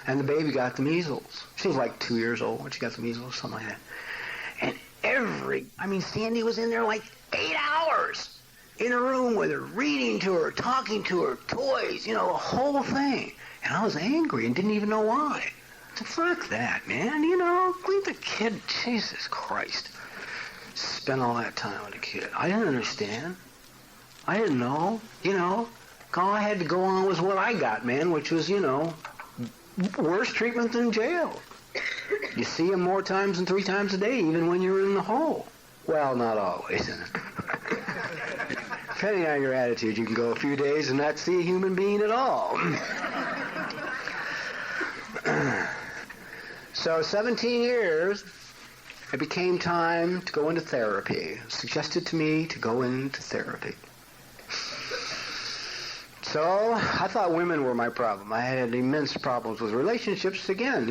and the baby got the measles. She was like 2 years old when she got the measles, something like that. And Sandy was in there like 8 hours in a room with her, reading to her, talking to her, toys, the whole thing. And I was angry and didn't even know why. I said, fuck that, man, leave the kid, Jesus Christ. Spend all that time with a kid. I didn't understand. I didn't know. All I had to go on was what I got, man, which was, worse treatment than jail. You see him more times than 3 times a day, even when you're in the hole. Well, not always. Depending on your attitude, you can go a few days and not see a human being at all. So 17 years, it became time to go into therapy. It was suggested to me to go into therapy. So I thought women were my problem. I had immense problems with relationships again,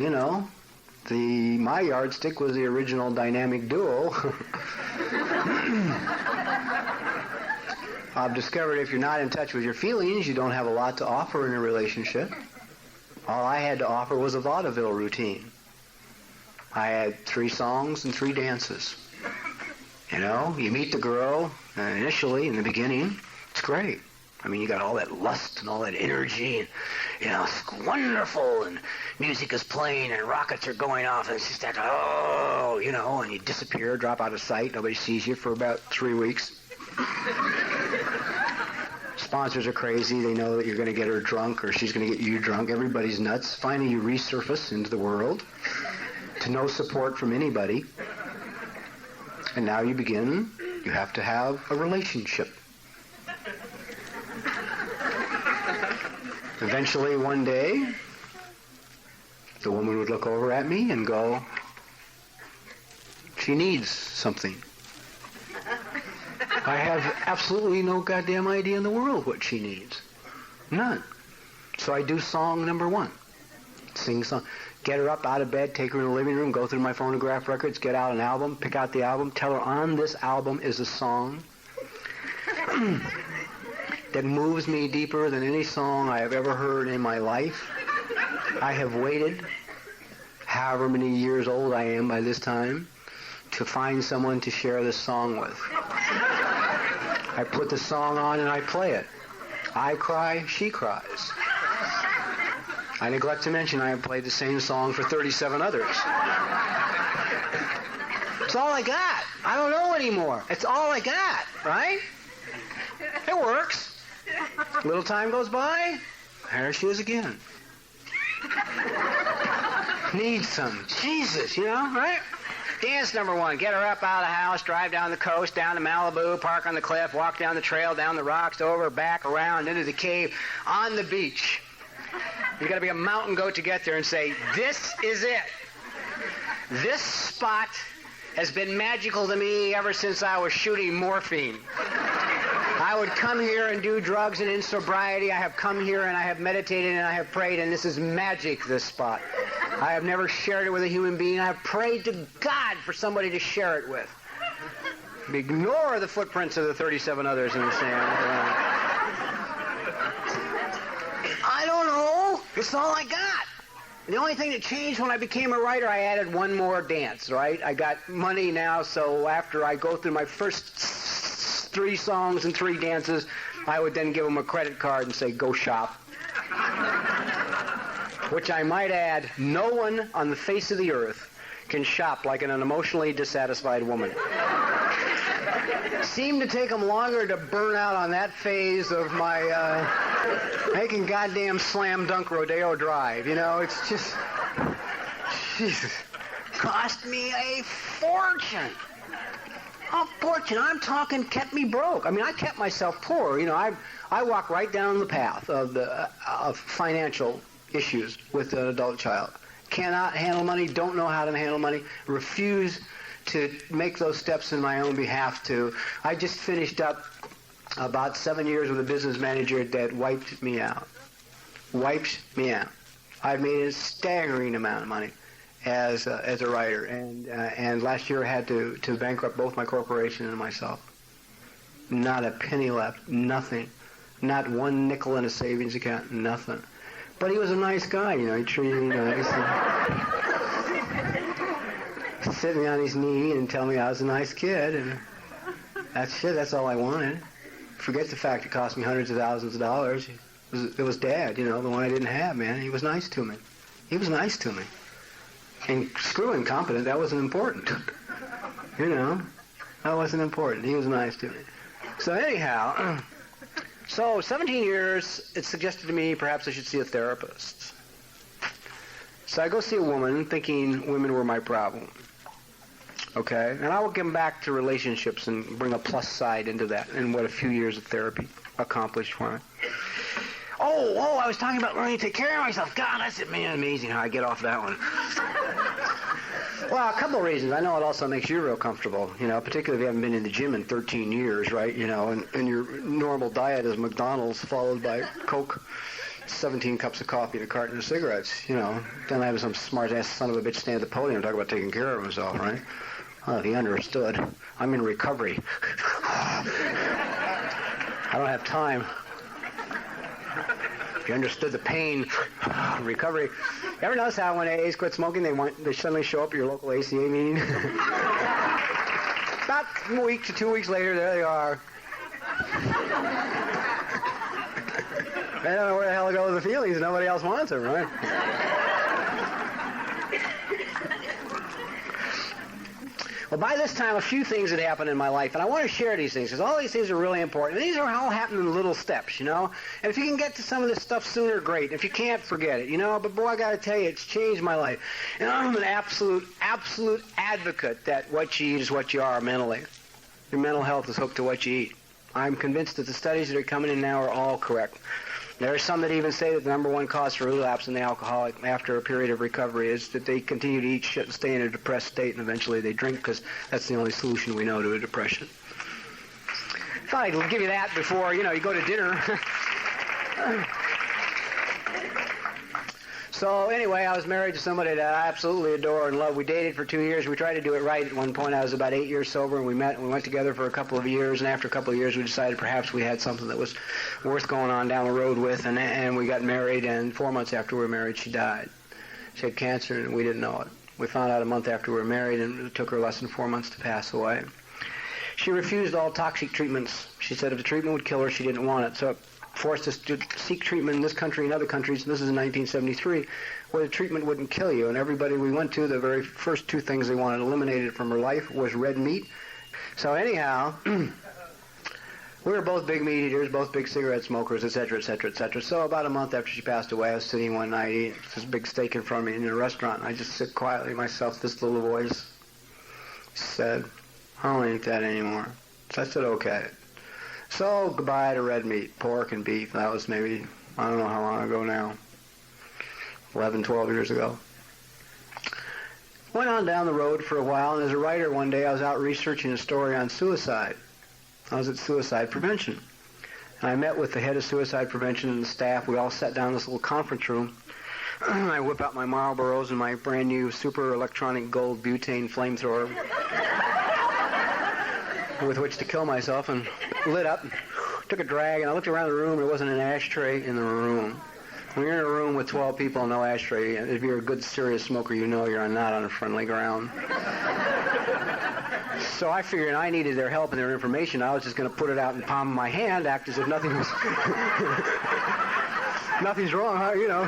My yardstick was the original dynamic duo. I've discovered if you're not in touch with your feelings, you don't have a lot to offer in a relationship. All I had to offer was a vaudeville routine. I had 3 songs and 3 dances. You meet the girl, initially, in the beginning, it's great. You got all that lust and all that energy, and, it's wonderful, and music is playing, and rockets are going off, and it's just that, and you disappear, drop out of sight, nobody sees you for about 3 weeks. Sponsors are crazy, they know that you're going to get her drunk, or she's going to get you drunk, everybody's nuts. Finally, you resurface into the world, to no support from anybody, and now you have to have a relationship. Eventually, one day, the woman would look over at me and go, she needs something. I have absolutely no goddamn idea in the world what she needs. None. So I do song number 1. Sing song. Get her up out of bed, take her in the living room, go through my phonograph records, get out an album, pick out the album, tell her on this album is a song that moves me deeper than any song I have ever heard in my life. I have waited, however many years old I am by this time, to find someone to share this song with. I put the song on and I play it. I cry, she cries. I neglect to mention I have played the same song for 37 others. It's all I got. I don't know anymore. It's all I got, right? It works. Little time goes by, there she is again. Needs some. Jesus, right? Dance number 1. Get her up out of the house, drive down the coast, down to Malibu, park on the cliff, walk down the trail, down the rocks, over, back, around, into the cave, on the beach. You've got to be a mountain goat to get there and say, this is it. This spot has been magical to me ever since I was shooting morphine. I would come here and do drugs and in sobriety. I have come here and I have meditated and I have prayed, and this is magic, this spot. I have never shared it with a human being. I have prayed to God for somebody to share it with. Ignore the footprints of the 37 others in the sand. I don't know. It's all I got. The only thing that changed when I became a writer, I added one more dance, right? I got money now, so after I go through my first 3 songs and 3 dances, I would then give them a credit card and say, go shop. Which I might add, no one on the face of the earth can shop like an emotionally dissatisfied woman. Seemed to take them longer to burn out on that phase of my making goddamn slam dunk Rodeo Drive. It's just, Jesus, cost me a fortune. A fortune. I'm talking kept me broke. I mean, I kept myself poor. I walk right down the path of financial issues with an adult child. Cannot handle money, don't know how to handle money, refuse to make those steps in my own behalf to. I just finished up about 7 years with a business manager that wiped me out. Wiped me out. I've made a staggering amount of money as a writer, and last year I had to bankrupt both my corporation and myself. Not a penny left, nothing. Not one nickel in a savings account, nothing. But he was a nice guy, he treated me nice. And sit me on his knee and tell me I was a nice kid, and that's all I wanted. Forget the fact it cost me hundreds of thousands of dollars. It was Dad, the one I didn't have, man. He was nice to me. He was nice to me. And screw incompetent, that wasn't important. That wasn't important. He was nice to me. So anyhow, 17 years, it suggested to me perhaps I should see a therapist. So I go see a woman thinking women were my problem. Okay? And I will come back to relationships and bring a plus side into that and what a few years of therapy accomplished for me. Oh, I was talking about learning to take care of myself. God, that's amazing how I get off that one. Well, a couple of reasons. I know it also makes you real comfortable, particularly if you haven't been in the gym in 13 years, right? And your normal diet is McDonald's followed by Coke, 17 cups of coffee, and a carton of cigarettes, Then I have some smart-ass son of a bitch stand at the podium and talk about taking care of himself, right? Oh, he understood. I'm in recovery. I don't have time. If you understood the pain, recovery. You ever notice how when AAs quit smoking, they suddenly show up at your local ACA meeting? About a week to 2 weeks later, there they are. They don't know where the hell to go with the feelings. Nobody else wants them, right? Well, by this time, a few things had happened in my life, and I want to share these things, because all these things are really important. And these are all happening in little steps, And if you can get to some of this stuff sooner, great. If you can't, forget it, But boy, I got to tell you, it's changed my life. And I'm an absolute advocate that what you eat is what you are mentally. Your mental health is hooked to what you eat. I'm convinced that the studies that are coming in now are all correct. There are some that even say that the number one cause for relapse in the alcoholic after a period of recovery is that they continue to eat shit and stay in a depressed state, and eventually they drink because that's the only solution we know to a depression. Thought I'd give you that before, you go to dinner. So anyway, I was married to somebody that I absolutely adore and love. We dated for 2 years. We tried to do it right at one point. I was about 8 years sober, and we met and we went together for a couple of years. And after a couple of years, we decided perhaps we had something that was worth going on down the road with. And we got married, and 4 months after we were married, she died. She had cancer, and we didn't know it. We found out a month after we were married, and it took her less than 4 months to pass away. She refused all toxic treatments. She said if the treatment would kill her, she didn't want it. So it forced us to seek treatment in this country and other countries. This is in 1973, where the treatment wouldn't kill you. And everybody we went to, the very first two things they wanted eliminated from her life was red meat. So anyhow, we were both big meat eaters, both big cigarette smokers, et cetera, et cetera, et cetera. So about a month after she passed away, I was sitting one night eating this big steak in front of me in a restaurant. And I just sit quietly myself. This little voice said, "I don't eat that anymore." So I said, "Okay." So goodbye to red meat, pork and beef. That was maybe, I don't know how long ago now, 11, 12 years ago. Went on down the road for a while, and as a writer one day I was out researching a story on suicide. I was at suicide prevention. And I met with the head of suicide prevention and the staff. We all sat down in this little conference room. I whip out my Marlboros and my brand new super electronic gold butane flamethrower with which to kill myself, and lit up, took a drag, and I looked around the room. There wasn't an ashtray in the room. When you're in a room with 12 people, no ashtray, if you're a good, serious smoker, you know you're not on a friendly ground. So I figured I needed their help and their information. I was just going to put it out in the palm of my hand, act as if nothing was... nothing's wrong, huh? You know.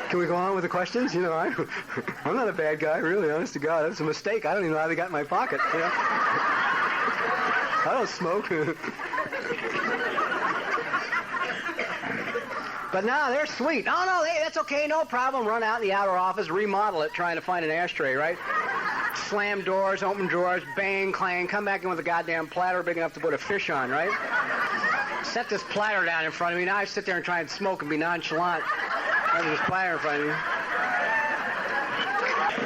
Can we go on with the questions? You know, I'm not a bad guy, really, honest to God. It's a mistake. I don't even know how they got in my pocket, you know. I don't smoke. But now they're sweet. Oh, no, hey, that's okay, no problem. Run out in the outer office, remodel it, trying to find an ashtray, right? Slam doors, open drawers, bang, clang, come back in with a goddamn platter big enough to put a fish on, right? Set this platter down in front of me. Now I sit there and try and smoke and be nonchalant. Have this platter in front of me.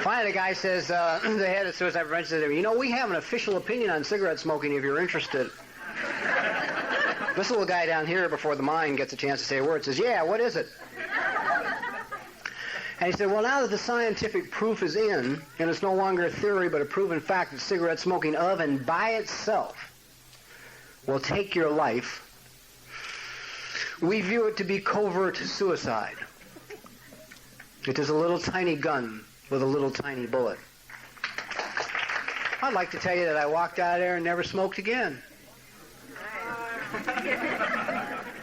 Finally, the guy says, the head of suicide prevention says, "You know, we have an official opinion on cigarette smoking if you're interested." This little guy down here before the mind gets a chance to say a word, says, "Yeah, what is it?" And he said, "Well, now that the scientific proof is in, and it's no longer a theory but a proven fact that cigarette smoking of and by itself will take your life, we view it to be covert suicide. It is a little tiny gun with a little tiny bullet." I'd like to tell you that I walked out of there and never smoked again.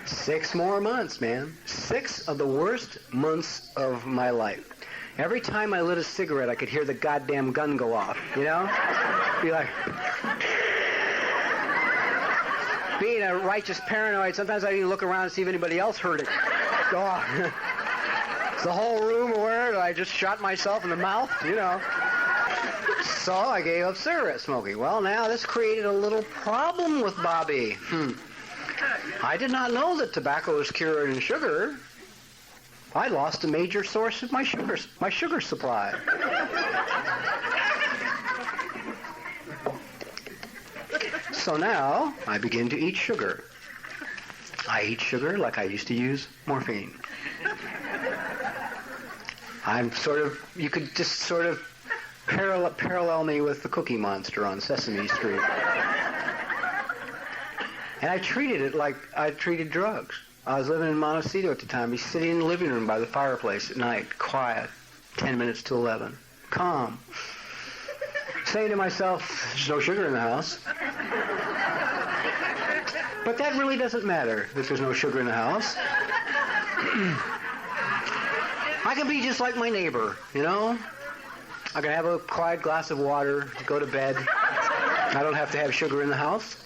6 more months, man. 6 of the worst months of my life. Every time I lit a cigarette, I could hear the goddamn gun go off, you know? Be like... Being a righteous paranoid, sometimes I didn't even look around to see if anybody else heard it. Oh. Is the whole room aware that I just shot myself in the mouth, you know? So I gave up cigarette smoking. Well, now this created a little problem with Bobby. I did not know that tobacco is cured in sugar. I lost a major source of my sugar supply. So now I begin to eat sugar. I eat sugar like I used to use morphine. I'm sort of, you could just sort of parallel me with the Cookie Monster on Sesame Street. And I treated it like I treated drugs. I was living in Montecito at the time. He's sitting in the living room by the fireplace at night, quiet, 10 minutes to 11, calm, saying to myself, "There's no sugar in the house." But that really doesn't matter if there's no sugar in the house. I can be just like my neighbor, you know? I can have a quiet glass of water, go to bed. I don't have to have sugar in the house.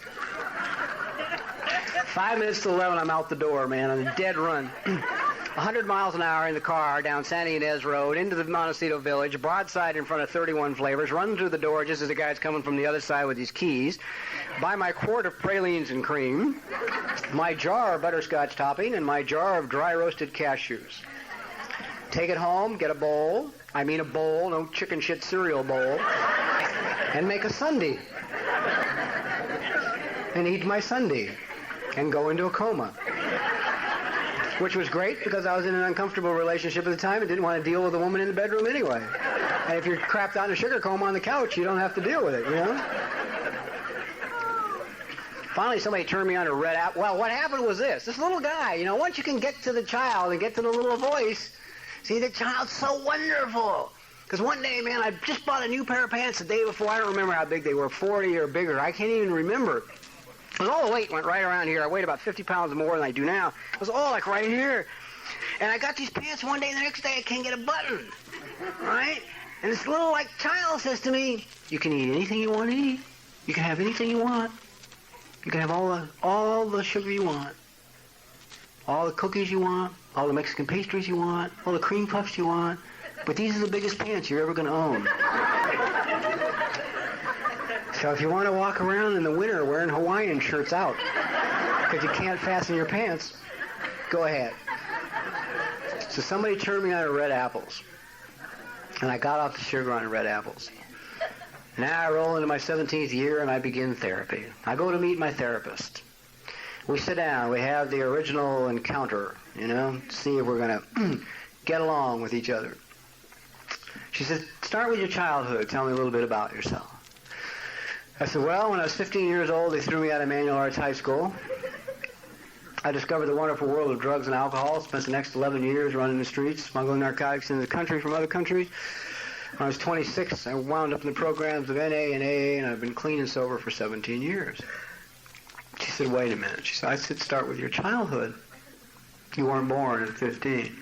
5 minutes to 11, I'm out the door, man, on a dead run. 100 miles an hour in the car down Santa Ynez Road into the Montecito Village, broadside in front of 31 Flavors, run through the door just as the guy's coming from the other side with his keys, buy my quart of pralines and cream, my jar of butterscotch topping, and my jar of dry roasted cashews. Take it home, get a bowl, I mean a bowl, no chicken shit cereal bowl, and make a sundae. And eat my sundae and go into a coma. which was great because I was in an uncomfortable relationship at the time and didn't want to deal with a woman in the bedroom anyway. And if you're crapped out in a sugar coma on the couch, you don't have to deal with it, you know? Finally, somebody turned me on a red app. Well, what happened was this little guy, you know, once you can get to the child and get to the little voice, see, the child's so wonderful. Because one day, man, I just bought a new pair of pants the day before. I don't remember how big they were, 40 or bigger. I can't even remember. And all the weight went right around here. I weighed about 50 pounds more than I do now. It was all like right here. And I got these pants one day, and the next day I can't get a button, right? And this little, like, child says to me, you can eat anything you want to eat. You can have anything you want. You can have all the sugar you want, all the cookies you want, all the Mexican pastries you want, all the cream puffs you want. But these are the biggest pants you're ever going to own. So if you want to walk around in the winter wearing Hawaiian shirts out because you can't fasten your pants, go ahead. So somebody turned me on to red apples. And I got off the sugar on red apples. Now I roll into my 17th year and I begin therapy. I go to meet my therapist. We sit down. We have the original encounter, you know, see if we're going to get along with each other. She said, start with your childhood. Tell me a little bit about yourself. I said, well, when I was 15 years old, they threw me out of manual arts high school. I discovered the wonderful world of drugs and alcohol. Spent the next 11 years running the streets, smuggling narcotics into the country from other countries. When I was 26, I wound up in the programs of NA and AA, and I've been clean and sober for 17 years. She said, wait a minute. She said, I said, start with your childhood. You weren't born at 15.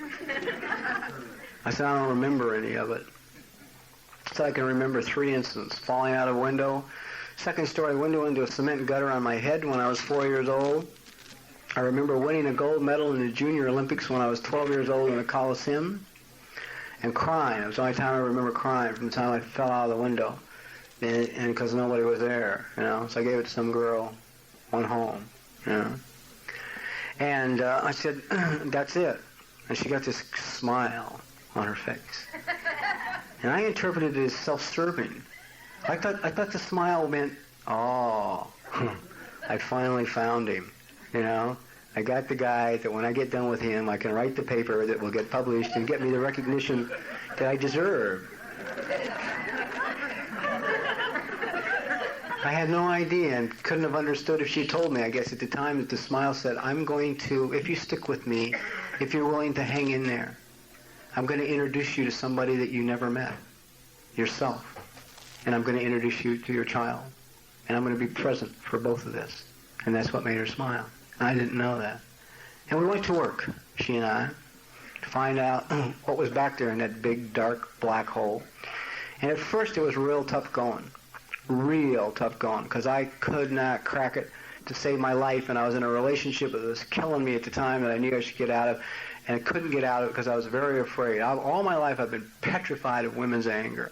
I said, I don't remember any of it. So I can remember 3 incidents: falling out of a window, second-story window into a cement gutter on my head when I was 4 years old. I remember winning a gold medal in the Junior Olympics when I was 12 years old in the Coliseum, and crying. It was the only time I remember crying from the time I fell out of the window, and because nobody was there, you know. So I gave it to some girl, went home, you know. And I said, that's it. And she got this smile on her face. And I interpreted it as self-serving. I thought the smile meant, oh, I finally found him, you know. I got the guy that when I get done with him, I can write the paper that will get published and get me the recognition that I deserve. I had no idea and couldn't have understood if she told me, I guess, at the time that the smile said, I'm going to, if you stick with me, if you're willing to hang in there, I'm going to introduce you to somebody that you never met, yourself. And I'm going to introduce you to your child. And I'm going to be present for both of this. And that's what made her smile. I didn't know that. And we went to work, she and I, to find out what was back there in that big, dark, black hole. And at first it was real tough going, because I could not crack it to save my life. And I was in a relationship that was killing me at the time that I knew I should get out of. And I couldn't get out of it because I was very afraid. All my life I've been petrified of women's anger.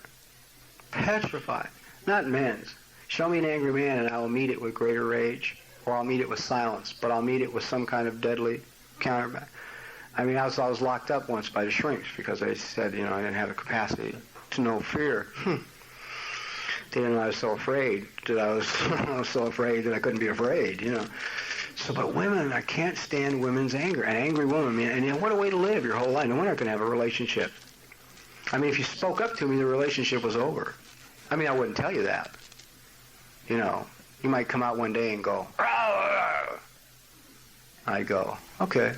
Petrified. Not men's. Show me an angry man and I will meet it with greater rage. Or I'll meet it with silence. But I'll meet it with some kind of deadly counterback. I mean, I was locked up once by the shrinks because they said, you know, I didn't have the capacity to know fear. They didn't know I was so afraid that I was so afraid that I couldn't be afraid, you know. So, but women, I can't stand women's anger. An angry woman, man, and you know, what a way to live your whole life. No wonder I can have a relationship. I mean, if you spoke up to me, the relationship was over. I mean, I wouldn't tell you that. You know, you might come out one day and go, "Rawr." I go, okay.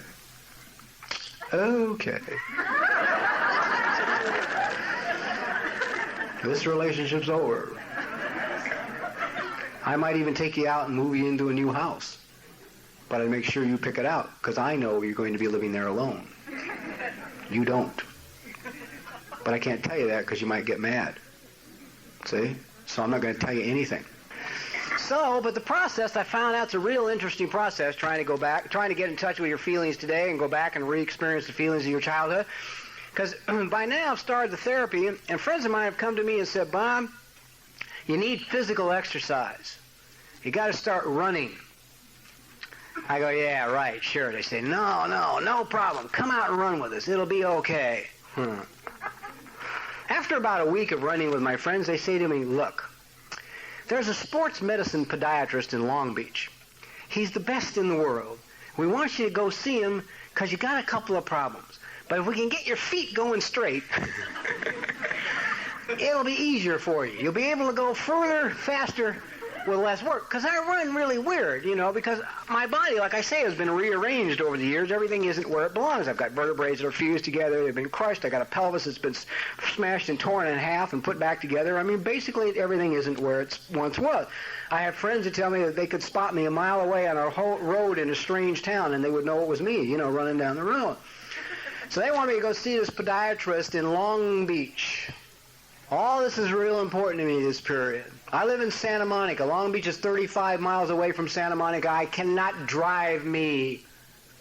This relationship's over. I might even take you out and move you into a new house. But I'd make sure you pick it out, because I know you're going to be living there alone. You don't. But I can't tell you that because you might get mad. See? So I'm not going to tell you anything. So, but the process, I found out, it's a real interesting process, trying to get in touch with your feelings today and go back and re-experience the feelings of your childhood. Because by now I've started the therapy, and friends of mine have come to me and said, Bob, you need physical exercise. You got to start running. I go, yeah, right, sure. They say, no problem. Come out and run with us. It'll be okay. After about a week of running with my friends, they say to me, look, there's a sports medicine podiatrist in Long Beach. He's the best in the world. We want you to go see him because you got a couple of problems. But if we can get your feet going straight, it'll be easier for you. You'll be able to go further, faster, with less work. Because I run really weird, you know, because my body, like I say, has been rearranged over the years. Everything isn't where it belongs. I've got vertebrae that are fused together. They've been crushed. I got a pelvis that's been smashed and torn in half and put back together. I mean, basically, everything isn't where it once was. I have friends that tell me that they could spot me a mile away on a whole road in a strange town, and they would know it was me, you know, running down the road. So they want me to go see this podiatrist in Long Beach. All this is real important to me this period. I live in Santa Monica. Long Beach is 35 miles away from Santa Monica. I cannot drive me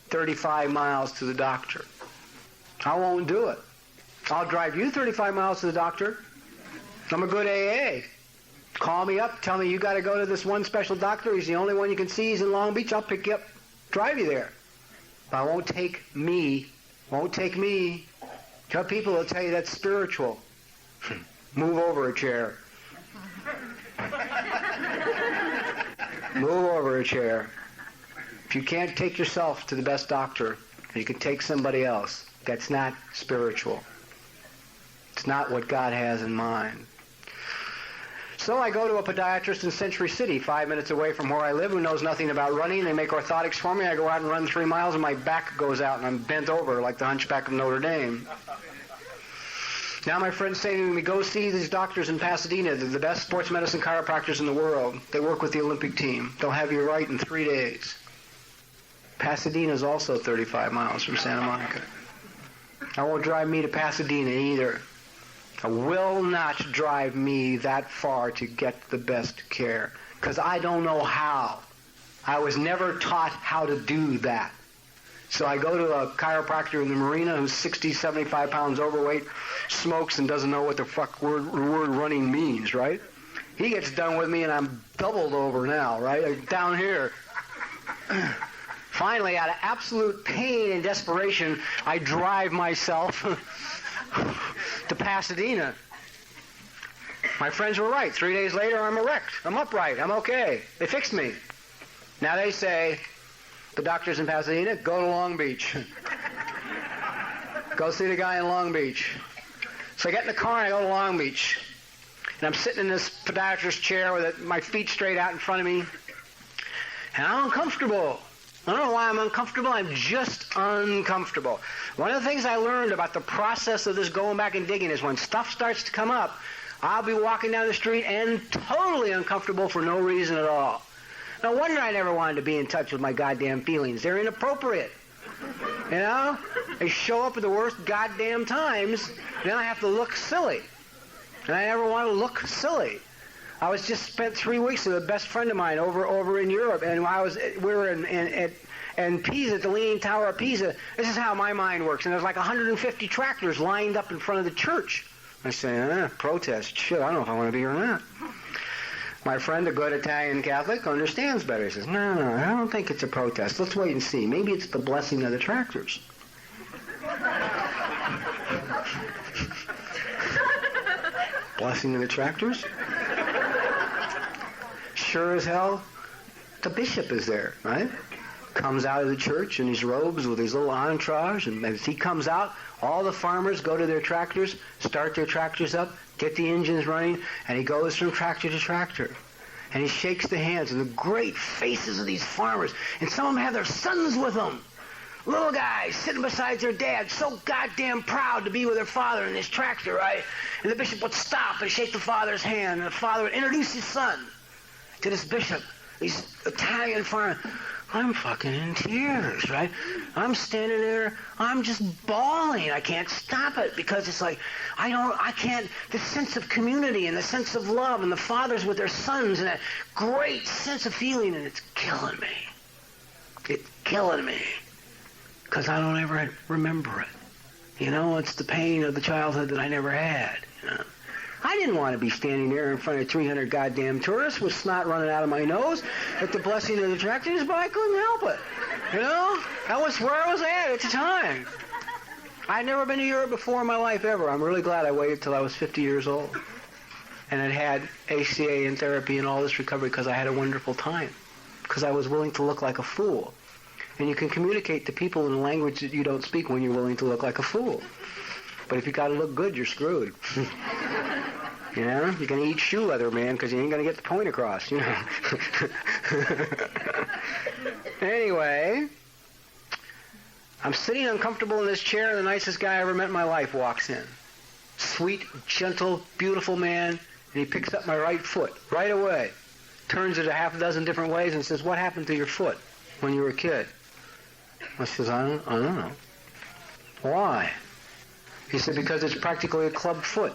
35 miles to the doctor. I won't do it. I'll drive you 35 miles to the doctor. I'm a good AA. Call me up. Tell me you got to go to this one special doctor. He's the only one you can see. He's in Long Beach. I'll pick you up, drive you there. But I won't take me. Won't take me. Tell people will tell you that's spiritual. Move over a chair. Move over a chair. If you can't take yourself to the best doctor, you can take somebody else. That's not spiritual. It's not what God has in mind. So I go to a podiatrist in Century City, 5 minutes away from where I live, who knows nothing about running. They make orthotics for me. I go out and run 3 miles, and my back goes out, and I'm bent over like the Hunchback of Notre Dame. Now my friend's saying to me, go see these doctors in Pasadena. They're the best sports medicine chiropractors in the world. They work with the Olympic team. They'll have you right in 3 days. Pasadena is also 35 miles from Santa Monica. I won't drive me to Pasadena either. I will not drive me that far to get the best care, because I don't know how. I was never taught how to do that. So I go to a chiropractor in the marina who's 60, 75 pounds overweight, smokes and doesn't know what the fuck word running means, right? He gets done with me and I'm doubled over now, right? Down here. Finally, out of absolute pain and desperation, I drive myself to Pasadena. My friends were right. 3 days later, I'm erect. I'm upright. I'm okay. They fixed me. Now they say, the doctors in Pasadena, go to Long Beach. Go see the guy in Long Beach. So I get in the car and I go to Long Beach. And I'm sitting in this podiatrist chair with my feet straight out in front of me. And I'm uncomfortable. I don't know why I'm uncomfortable. I'm just uncomfortable. One of the things I learned about the process of this going back and digging is when stuff starts to come up, I'll be walking down the street and totally uncomfortable for no reason at all. No wonder I never wanted to be in touch with my goddamn feelings. They're inappropriate. You know? They show up at the worst goddamn times, then I have to look silly. And I never want to look silly. I was just spent 3 weeks with a best friend of mine over in Europe, and we were in Pisa, at the Leaning Tower of Pisa. This is how my mind works. And there's like 150 tractors lined up in front of the church. I say, protest. Shit, I don't know if I want to be here or not. My friend, a good Italian Catholic, understands better. He says, no, I don't think it's a protest. Let's wait and see. Maybe it's the blessing of the tractors. Blessing of the tractors? Sure as hell, the bishop is there, right? Comes out of the church in his robes with his little entourage, and as he comes out, all the farmers go to their tractors, start their tractors up, get the engines running, and he goes from tractor to tractor. And he shakes the hands and the great faces of these farmers, and some of them have their sons with them. Little guys sitting beside their dad, so goddamn proud to be with their father in this tractor, right? And the bishop would stop and shake the father's hand, and the father would introduce his son to this bishop, these Italian farmers. I'm fucking in tears, right? I'm standing there, I'm just bawling. I can't stop it because it's like, I can't, the sense of community and the sense of love and the fathers with their sons and that great sense of feeling, and it's killing me. It's killing me because I don't ever remember it. You know, it's the pain of the childhood that I never had, you know. I didn't want to be standing there in front of 300 goddamn tourists with snot running out of my nose at the blessing of the tractors, but I couldn't help it. You know? That was where I was at the time. I'd never been to Europe before in my life ever. I'm really glad I waited till I was 50 years old. And I'd had ACA and therapy and all this recovery because I had a wonderful time. Because I was willing to look like a fool. And you can communicate to people in a language that you don't speak when you're willing to look like a fool. But if you got to look good, you're screwed. You know? You're going to eat shoe leather, man, because you ain't going to get the point across, you know. Anyway, I'm sitting uncomfortable in this chair, and the nicest guy I ever met in my life walks in. Sweet, gentle, beautiful man, and he picks up my right foot right away, turns it a half a dozen different ways, and says, "What happened to your foot when you were a kid?" I says, I don't know. Why? He said, "Because it's practically a club foot."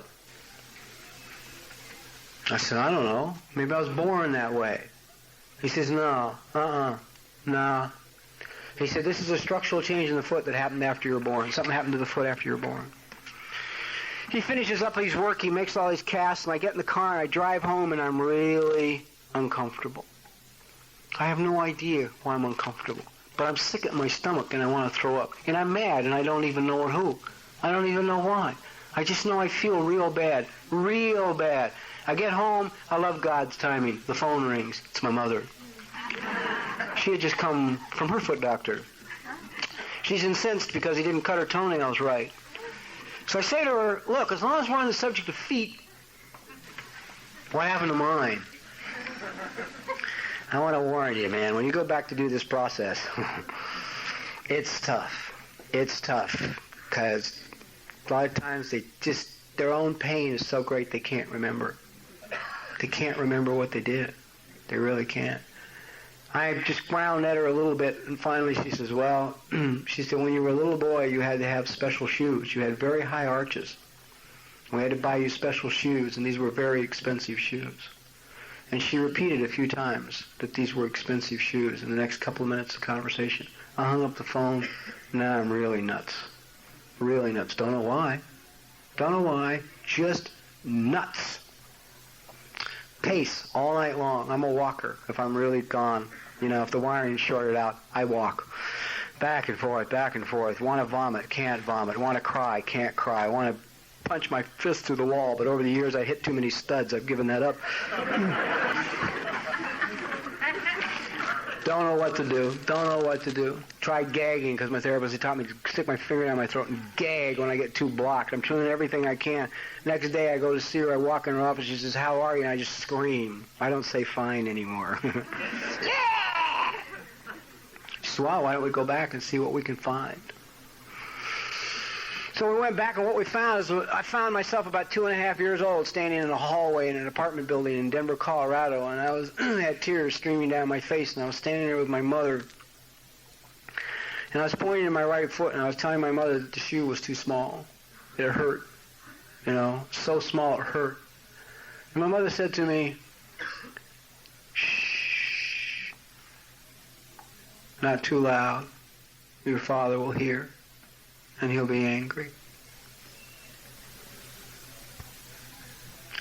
I said, "I don't know. Maybe I was born that way." He says, "No, no." He said, "This is a structural change in the foot that happened after you were born. Something happened to the foot after you were born." He finishes up his work, he makes all these casts, and I get in the car and I drive home and I'm really uncomfortable. I have no idea why I'm uncomfortable, but I'm sick at my stomach and I want to throw up. And I'm mad and I don't even know at who. I don't even know why. I just know I feel real bad, real bad. I get home, I love God's timing. The phone rings. It's my mother. She had just come from her foot doctor. She's incensed because he didn't cut her toenails right. So I say to her, "Look, as long as we're on the subject of feet, what happened to mine?" I want to warn you, man, when you go back to do this process, it's tough. It's tough because a lot of times their own pain is so great they can't remember. They can't remember what they did. They really can't. I just ground at her a little bit, and finally she says, "Well," she said, "when you were a little boy, you had to have special shoes. You had very high arches. We had to buy you special shoes, and these were very expensive shoes." And she repeated a few times that these were expensive shoes in the next couple of minutes of conversation. I hung up the phone. Now I'm really nuts. Really nuts. Don't know why. Don't know why. Just nuts. Pace all night long. I'm a walker. If I'm really gone, if the wiring's shorted out, I walk. Back and forth, back and forth. Want to vomit, can't vomit. Want to cry, can't cry. Want to punch my fist through the wall, but over the years I hit too many studs. I've given that up. Don't know what to do. Don't know what to do. Tried gagging because my therapist taught me to stick my finger down my throat and gag when I get too blocked. I'm doing everything I can. Next day I go to see her. I walk in her office. She says, "How are you?" And I just scream. I don't say fine anymore. Yeah! She says, "Well, why don't we go back and see what we can find?" So we went back, and what we found is I found myself about 2.5 years old standing in a hallway in an apartment building in Denver, Colorado, and I had tears streaming down my face, and I was standing there with my mother, and I was pointing to my right foot, and I was telling my mother that the shoe was too small. It hurt, so small it hurt. And my mother said to me, "Shh, not too loud. Your father will hear. And he'll be angry."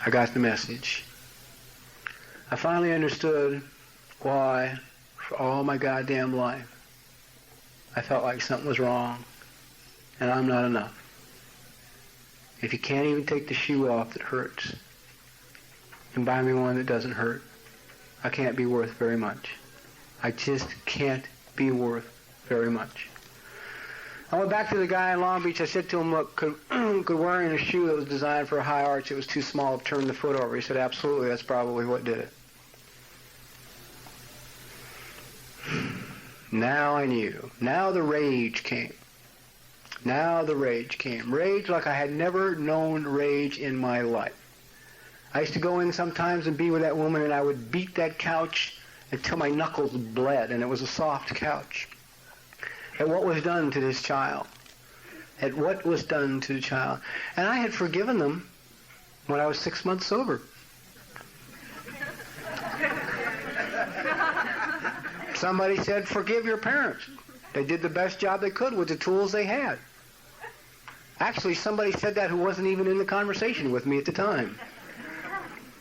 I got the message. I finally understood why, for all my goddamn life, I felt like something was wrong, and I'm not enough. If you can't even take the shoe off that hurts, and buy me one that doesn't hurt, I can't be worth very much. I just can't be worth very much. I went back to the guy in Long Beach. I said to him, "Look, could wearing a shoe that was designed for a high arch, it was too small, turn the foot over?" He said, "Absolutely, that's probably what did it." Now I knew. Now the rage came. Now the rage came. Rage like I had never known rage in my life. I used to go in sometimes and be with that woman, and I would beat that couch until my knuckles bled, and it was a soft couch. At what was done to this child. At what was done to the child. And I had forgiven them when I was 6 months sober. Somebody said, "Forgive your parents. They did the best job they could with the tools they had." Actually, somebody said that who wasn't even in the conversation with me at the time.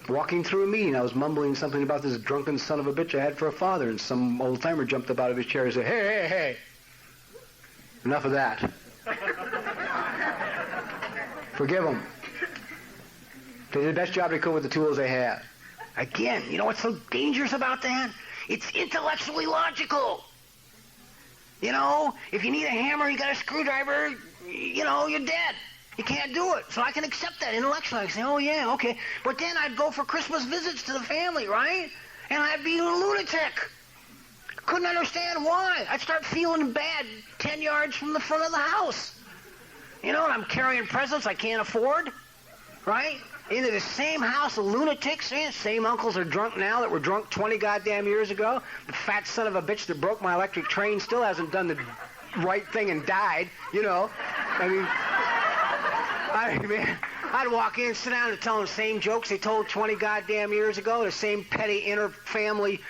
Walking through a meeting, I was mumbling something about this drunken son of a bitch I had for a father, and some old-timer jumped up out of his chair and said, "Hey, hey, hey. Enough of that. Forgive them. They did the best job they could with the tools they had." Again, you know what's so dangerous about that? It's intellectually logical. You know, if you need a hammer, you got a screwdriver, you know, you're dead. You can't do it. So I can accept that intellectually. I say, oh, yeah, okay. But then I'd go for Christmas visits to the family, right? And I'd be a lunatic. Couldn't understand why. I'd start feeling bad 10 yards from the front of the house. You know, and I'm carrying presents I can't afford, right? Into the same house of lunatics. Same uncles are drunk now that were drunk 20 goddamn years ago. The fat son of a bitch that broke my electric train still hasn't done the right thing and died, you know. I mean, I'd walk in, sit down and tell them the same jokes they told 20 goddamn years ago. The same petty inter-family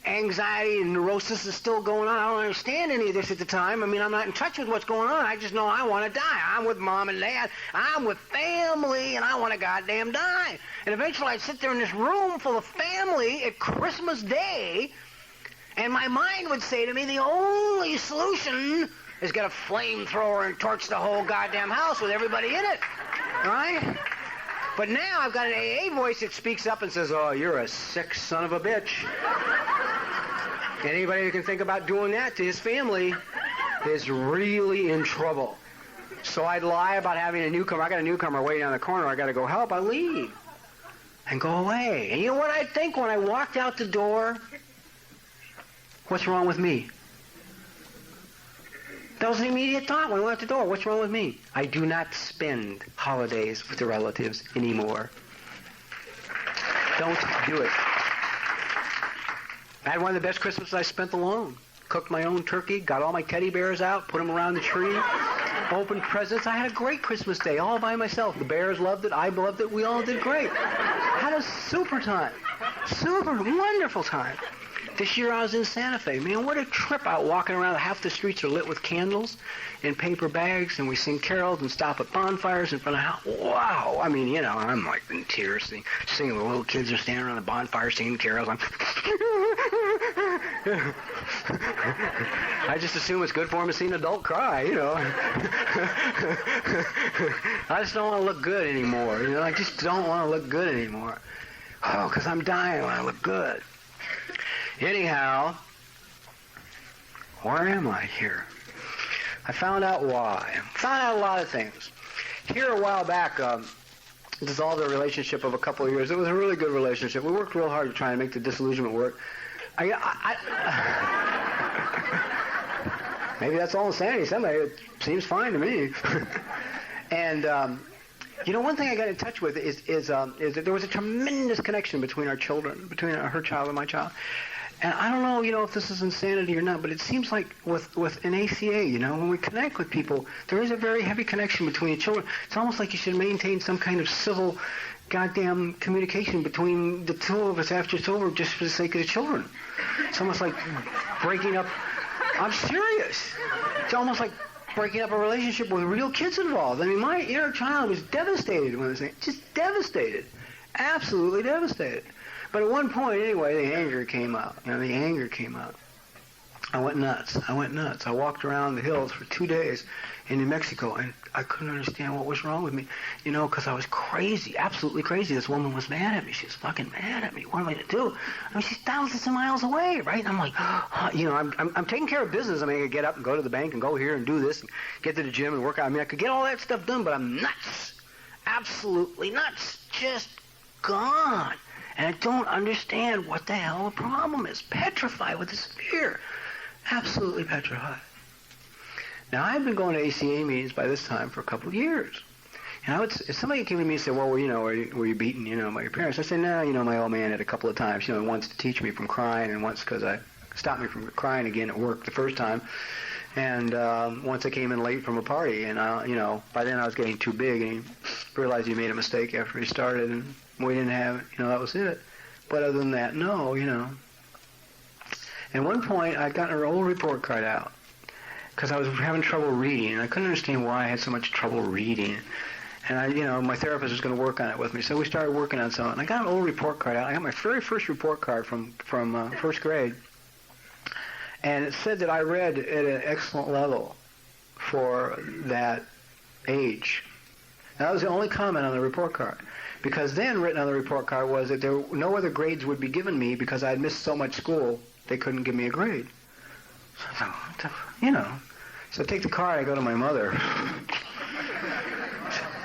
anxiety and neurosis is still going on. I don't understand any of this at the time. I mean, I'm not in touch with what's going on. I just know I want to die. I'm with mom and dad. I'm with family, and I want to goddamn die. And eventually I'd sit there in this room full of family at Christmas Day, and my mind would say to me, the only solution is get a flamethrower and torch the whole goddamn house with everybody in it. Right? But now I've got an AA voice that speaks up and says, oh, you're a sick son of a bitch. Anybody who can think about doing that to his family is really in trouble. So I'd lie about having a newcomer. I got a newcomer waiting on the corner. I got to go help. I leave and go away. And you know what I'd think when I walked out the door? What's wrong with me? That was an immediate thought when I went out the door. What's wrong with me? I do not spend holidays with the relatives anymore. Don't do it. I had one of the best Christmases I spent alone. Cooked my own turkey, got all my teddy bears out, put them around the tree, opened presents. I had a great Christmas day all by myself. The bears loved it. I loved it. We all did great. Had a super time. Super wonderful time. This year I was in Santa Fe. Man, what a trip out walking around. Half the streets are lit with candles in paper bags, and we sing carols and stop at bonfires in front of house. Wow. I mean, you know, I'm like in tears singing. The little kids are standing around the bonfire singing carols. I just assume it's good for them to see an adult cry, you know. I just don't want to look good anymore. You know, I just don't want to look good anymore. Oh, because I'm dying when I look good. Anyhow, where am I here? I found out why. Found out a lot of things. Here a while back, dissolved a relationship of a couple of years. It was a really good relationship. We worked real hard to try and make the disillusionment work. Maybe that's all insanity. Somebody, it seems fine to me. And you know, one thing I got in touch with is that there was a tremendous connection between our children, between her child and my child. And I don't know, you know, if this is insanity or not, but it seems like with an ACA, you know, when we connect with people, there is a very heavy connection between the children. It's almost like you should maintain some kind of civil goddamn communication between the two of us after it's over just for the sake of the children. It's almost like breaking up. I'm serious. It's almost like breaking up a relationship with real kids involved. I mean, my inner child was devastated when I was saying, just devastated. Absolutely devastated. But at one point, anyway, the anger came out. You know, the anger came out. I went nuts. I walked around the hills for 2 days in New Mexico, and I couldn't understand what was wrong with me. You know, because I was crazy, absolutely crazy. This woman was mad at me. She was fucking mad at me. What am I going to do? I mean, she's thousands of miles away, right? And I'm like, you know, I'm taking care of business. I mean, I could get up and go to the bank and go here and do this and get to the gym and work out. I mean, I could get all that stuff done, but I'm nuts. Absolutely nuts. Just gone. And I don't understand what the hell the problem is. Petrified with this fear. Absolutely petrified. Now, I've been going to ACA meetings by this time for a couple of years. And if somebody came to me and said, well, you know, were you beaten, you know, by your parents? I said, no, you know, my old man had a couple of times, you know, once to teach me from crying and once because I stopped me from crying again at work the first time. And once I came in late from a party, and, you know, by then I was getting too big, and he realized he made a mistake after he started, and we didn't have, you know, that was it. But other than that, no, you know. At one point, I'd gotten her old report card out because I was having trouble reading, and I couldn't understand why I had so much trouble reading. And you know, my therapist was going to work on it with me, so we started working on something. I got an old report card out. I got my very first report card from first grade, and it said that I read at an excellent level for that age. And that was the only comment on the report card. Because then written on the report card was that no other grades would be given me because I had missed so much school, they couldn't give me a grade. So I take the car and I go to my mother.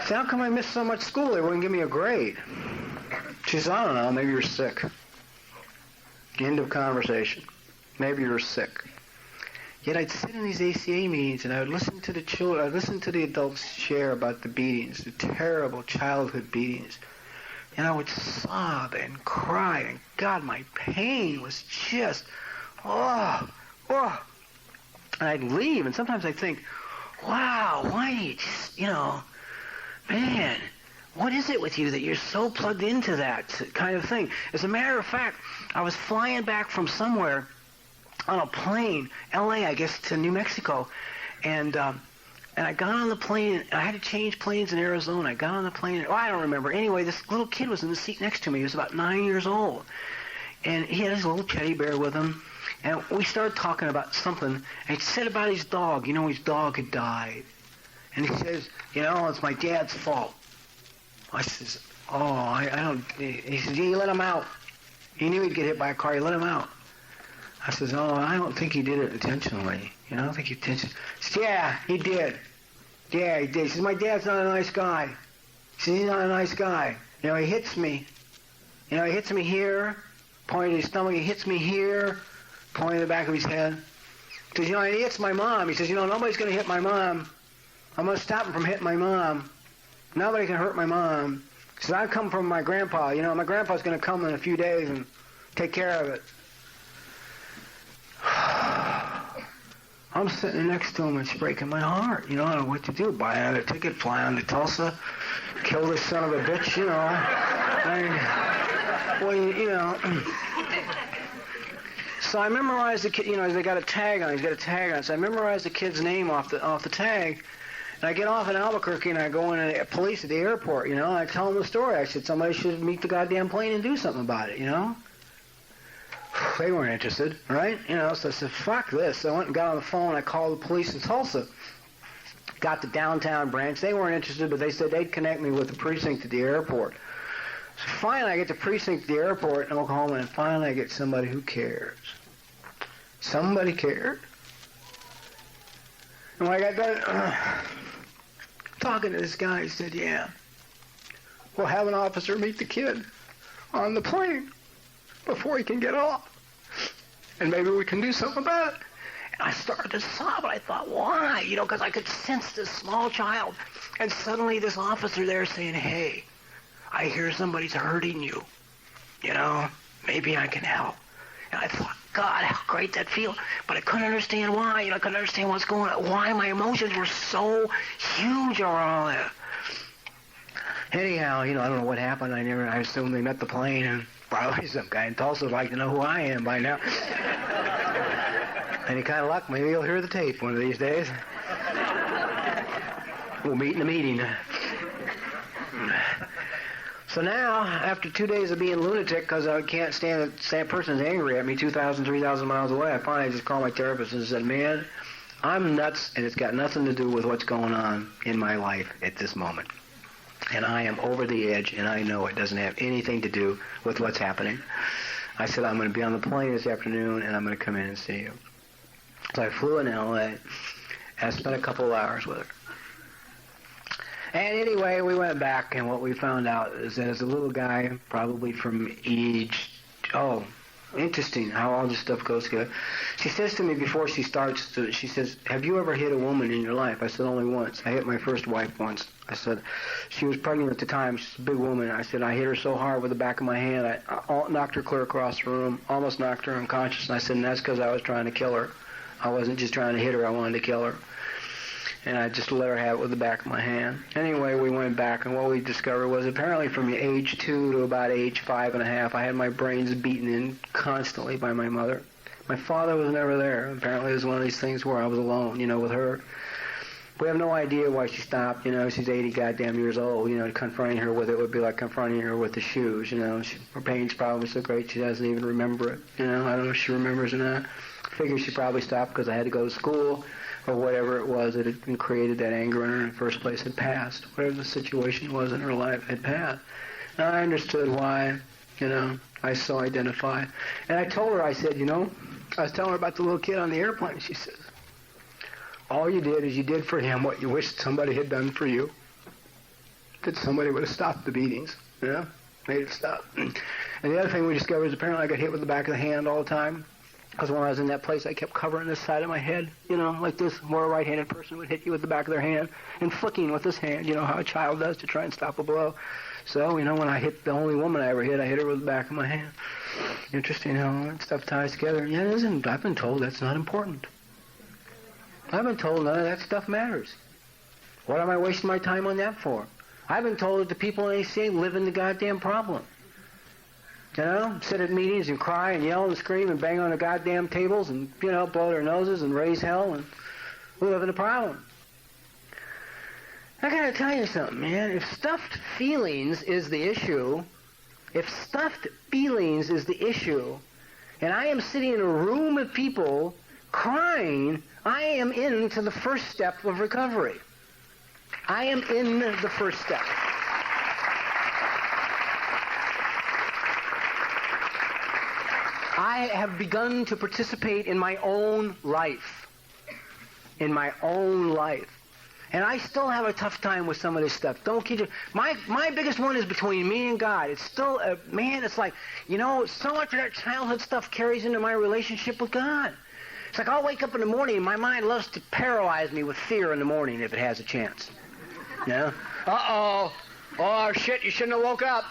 So how come I missed so much school? They wouldn't give me a grade. She says, I don't know, maybe you're sick. End of conversation. Maybe you're sick. Yet I'd sit in these ACA meetings and I would listen to the children, I'd listen to the adults share about the beatings, the terrible childhood beatings. And I would sob and cry, and God, my pain was just, And I'd leave, and sometimes I'd think, wow, why do you just, man, what is it with you that you're so plugged into that kind of thing? As a matter of fact, I was flying back from somewhere on a plane, L.A., I guess, to New Mexico, and I got on the plane, and I had to change planes in Arizona. I got on the plane, I don't remember. Anyway, this little kid was in the seat next to me. He was about 9 years old, and he had his little teddy bear with him, and we started talking about something, and he said about his dog. His dog had died, and he says, it's my dad's fault. I says, I don't, he says, you let him out. He knew he'd get hit by a car, you let him out. I says, I don't think he did it intentionally. I don't think he intentionally. He says, yeah, he did. Yeah, he did. He says, my dad's not a nice guy. He says, he's not a nice guy. He hits me. He hits me here, pointing at his stomach. He hits me here, pointing at the back of his head. He says, and he hits my mom. He says, nobody's going to hit my mom. I'm going to stop him from hitting my mom. Nobody can hurt my mom. He says, I've come from my grandpa. My grandpa's going to come in a few days and take care of it. I'm sitting next to him, and it's breaking my heart. I don't know what to do. Buy another ticket, fly on to Tulsa, kill this son of a bitch, So I memorized the kid, they got a tag on it. He's got a tag on it. So I memorized the kid's name off the tag. And I get off in Albuquerque, and I go in the police at the airport, and I tell them the story. I said, somebody should meet the goddamn plane and do something about it, They weren't interested, right? So I said, fuck this. So I went and got on the phone. I called the police in Tulsa. Got the downtown branch. They weren't interested, but they said they'd connect me with the precinct at the airport. So finally I get the precinct at the airport in Oklahoma, and finally I get somebody who cares. Somebody cared. And when I got done talking to this guy, he said, yeah, we'll have an officer meet the kid on the plane before he can get off. And maybe we can do something about it. And I started to sob, and I thought, why? Because I could sense this small child. And suddenly this officer there saying, hey, I hear somebody's hurting you. Maybe I can help. And I thought, God, how great that feels. But I couldn't understand why. I couldn't understand what's going on, why my emotions were so huge over all that. Anyhow, I don't know what happened. I assumed they met the plane, and probably some guy in Tulsa would like to know who I am by now. Any kind of luck, maybe you'll hear the tape one of these days. We'll meet in the meeting. So now, after 2 days of being lunatic because I can't stand that same person's angry at me 2,000, 3,000 miles away, I finally just called my therapist and said, man, I'm nuts, and it's got nothing to do with what's going on in my life at this moment. And I am over the edge, and I know it doesn't have anything to do with what's happening. I said, I'm going to be on the plane this afternoon, and I'm going to come in and see you. So I flew in L.A., and I spent a couple of hours with her. And anyway, we went back, and what we found out is that as a little guy, probably from age, interesting how all this stuff goes together. She says to me before she starts, she says, have you ever hit a woman in your life? I said, only once. I hit my first wife once. I said, she was pregnant at the time. She's a big woman. I said, I hit her so hard with the back of my hand, I knocked her clear across the room, almost knocked her unconscious. And I said, and that's because I was trying to kill her. I wasn't just trying to hit her, I wanted to kill her. And I just let her have it with the back of my hand. Anyway, we went back, and what we discovered was apparently from age 2 to about age 5.5, I had my brains beaten in constantly by my mother. My father was never there. Apparently it was one of these things where I was alone, with her. We have no idea why she stopped. She's 80 goddamn years old. Confronting her with it would be like confronting her with the shoes. Her pain's probably so great she doesn't even remember it. I don't know if she remembers or not. I figure she probably stopped because I had to go to school, or whatever it was that had created that anger in her in the first place had passed. Whatever the situation was in her life had passed. And I understood why, I so identified. And I told her, I said, I was telling her about the little kid on the airplane. She says, all you did is you did for him what you wished somebody had done for you. That somebody would have stopped the beatings, made it stop. And the other thing we discovered is apparently I got hit with the back of the hand all the time. Because when I was in that place, I kept covering this side of my head, like this, where a right-handed person would hit you with the back of their hand, and flicking with this hand, how a child does to try and stop a blow. So, when I hit the only woman I ever hit, I hit her with the back of my hand. Interesting how that stuff ties together. Yeah, it isn't. I've been told that's not important. I've been told none of that stuff matters. What am I wasting my time on that for? I've been told that the people in ACA live in the goddamn problem. Sit at meetings and cry and yell and scream and bang on the goddamn tables and, blow their noses and raise hell, and we live in the problem. I gotta tell you something, man. If stuffed feelings is the issue, and I am sitting in a room of people crying, I am into the first step of recovery. I am in the first step. I have begun to participate in my own life. And I still have a tough time with some of this stuff. Don't kid you. My biggest one is between me and God. It's still, it's like, so much of that childhood stuff carries into my relationship with God. It's like I'll wake up in the morning and my mind loves to paralyze me with fear in the morning if it has a chance. Uh-oh. Oh, shit, you shouldn't have woke up.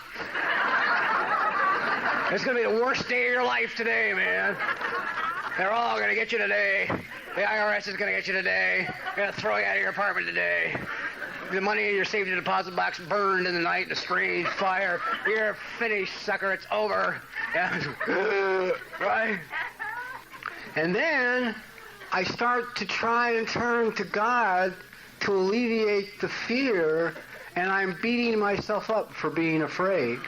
It's going to be the worst day of your life today, man. They're all going to get you today. The IRS is going to get you today. They're going to throw you out of your apartment today. The money in your safety deposit box burned in the night in a strange fire. You're finished, sucker. It's over. Right? And then I start to try and turn to God to alleviate the fear, and I'm beating myself up for being afraid.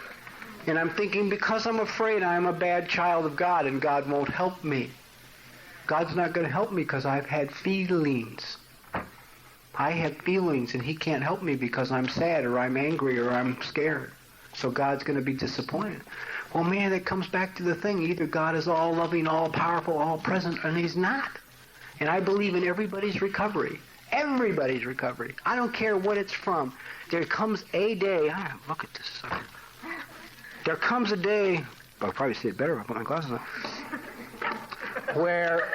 And I'm thinking, because I'm afraid, I'm a bad child of God, and God won't help me. God's not going to help me because I've had feelings. I have feelings, and He can't help me because I'm sad, or I'm angry, or I'm scared. So God's going to be disappointed. Well, man, it comes back to the thing. Either God is all-loving, all-powerful, all-present, and He's not. And I believe in everybody's recovery. Everybody's recovery. I don't care what it's from. There comes a day. Look at this sucker. There comes a day, I'll probably see it better if I put my glasses on, where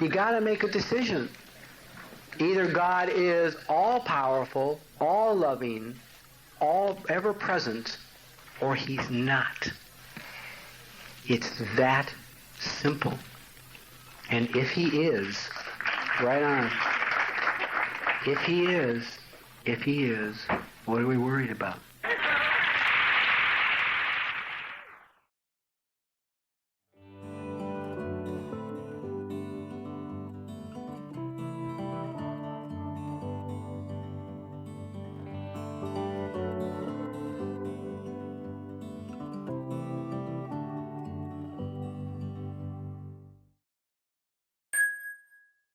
you got to make a decision. Either God is all-powerful, all-loving, all-ever-present, or He's not. It's that simple. And if He is, right on. If He is, what are we worried about?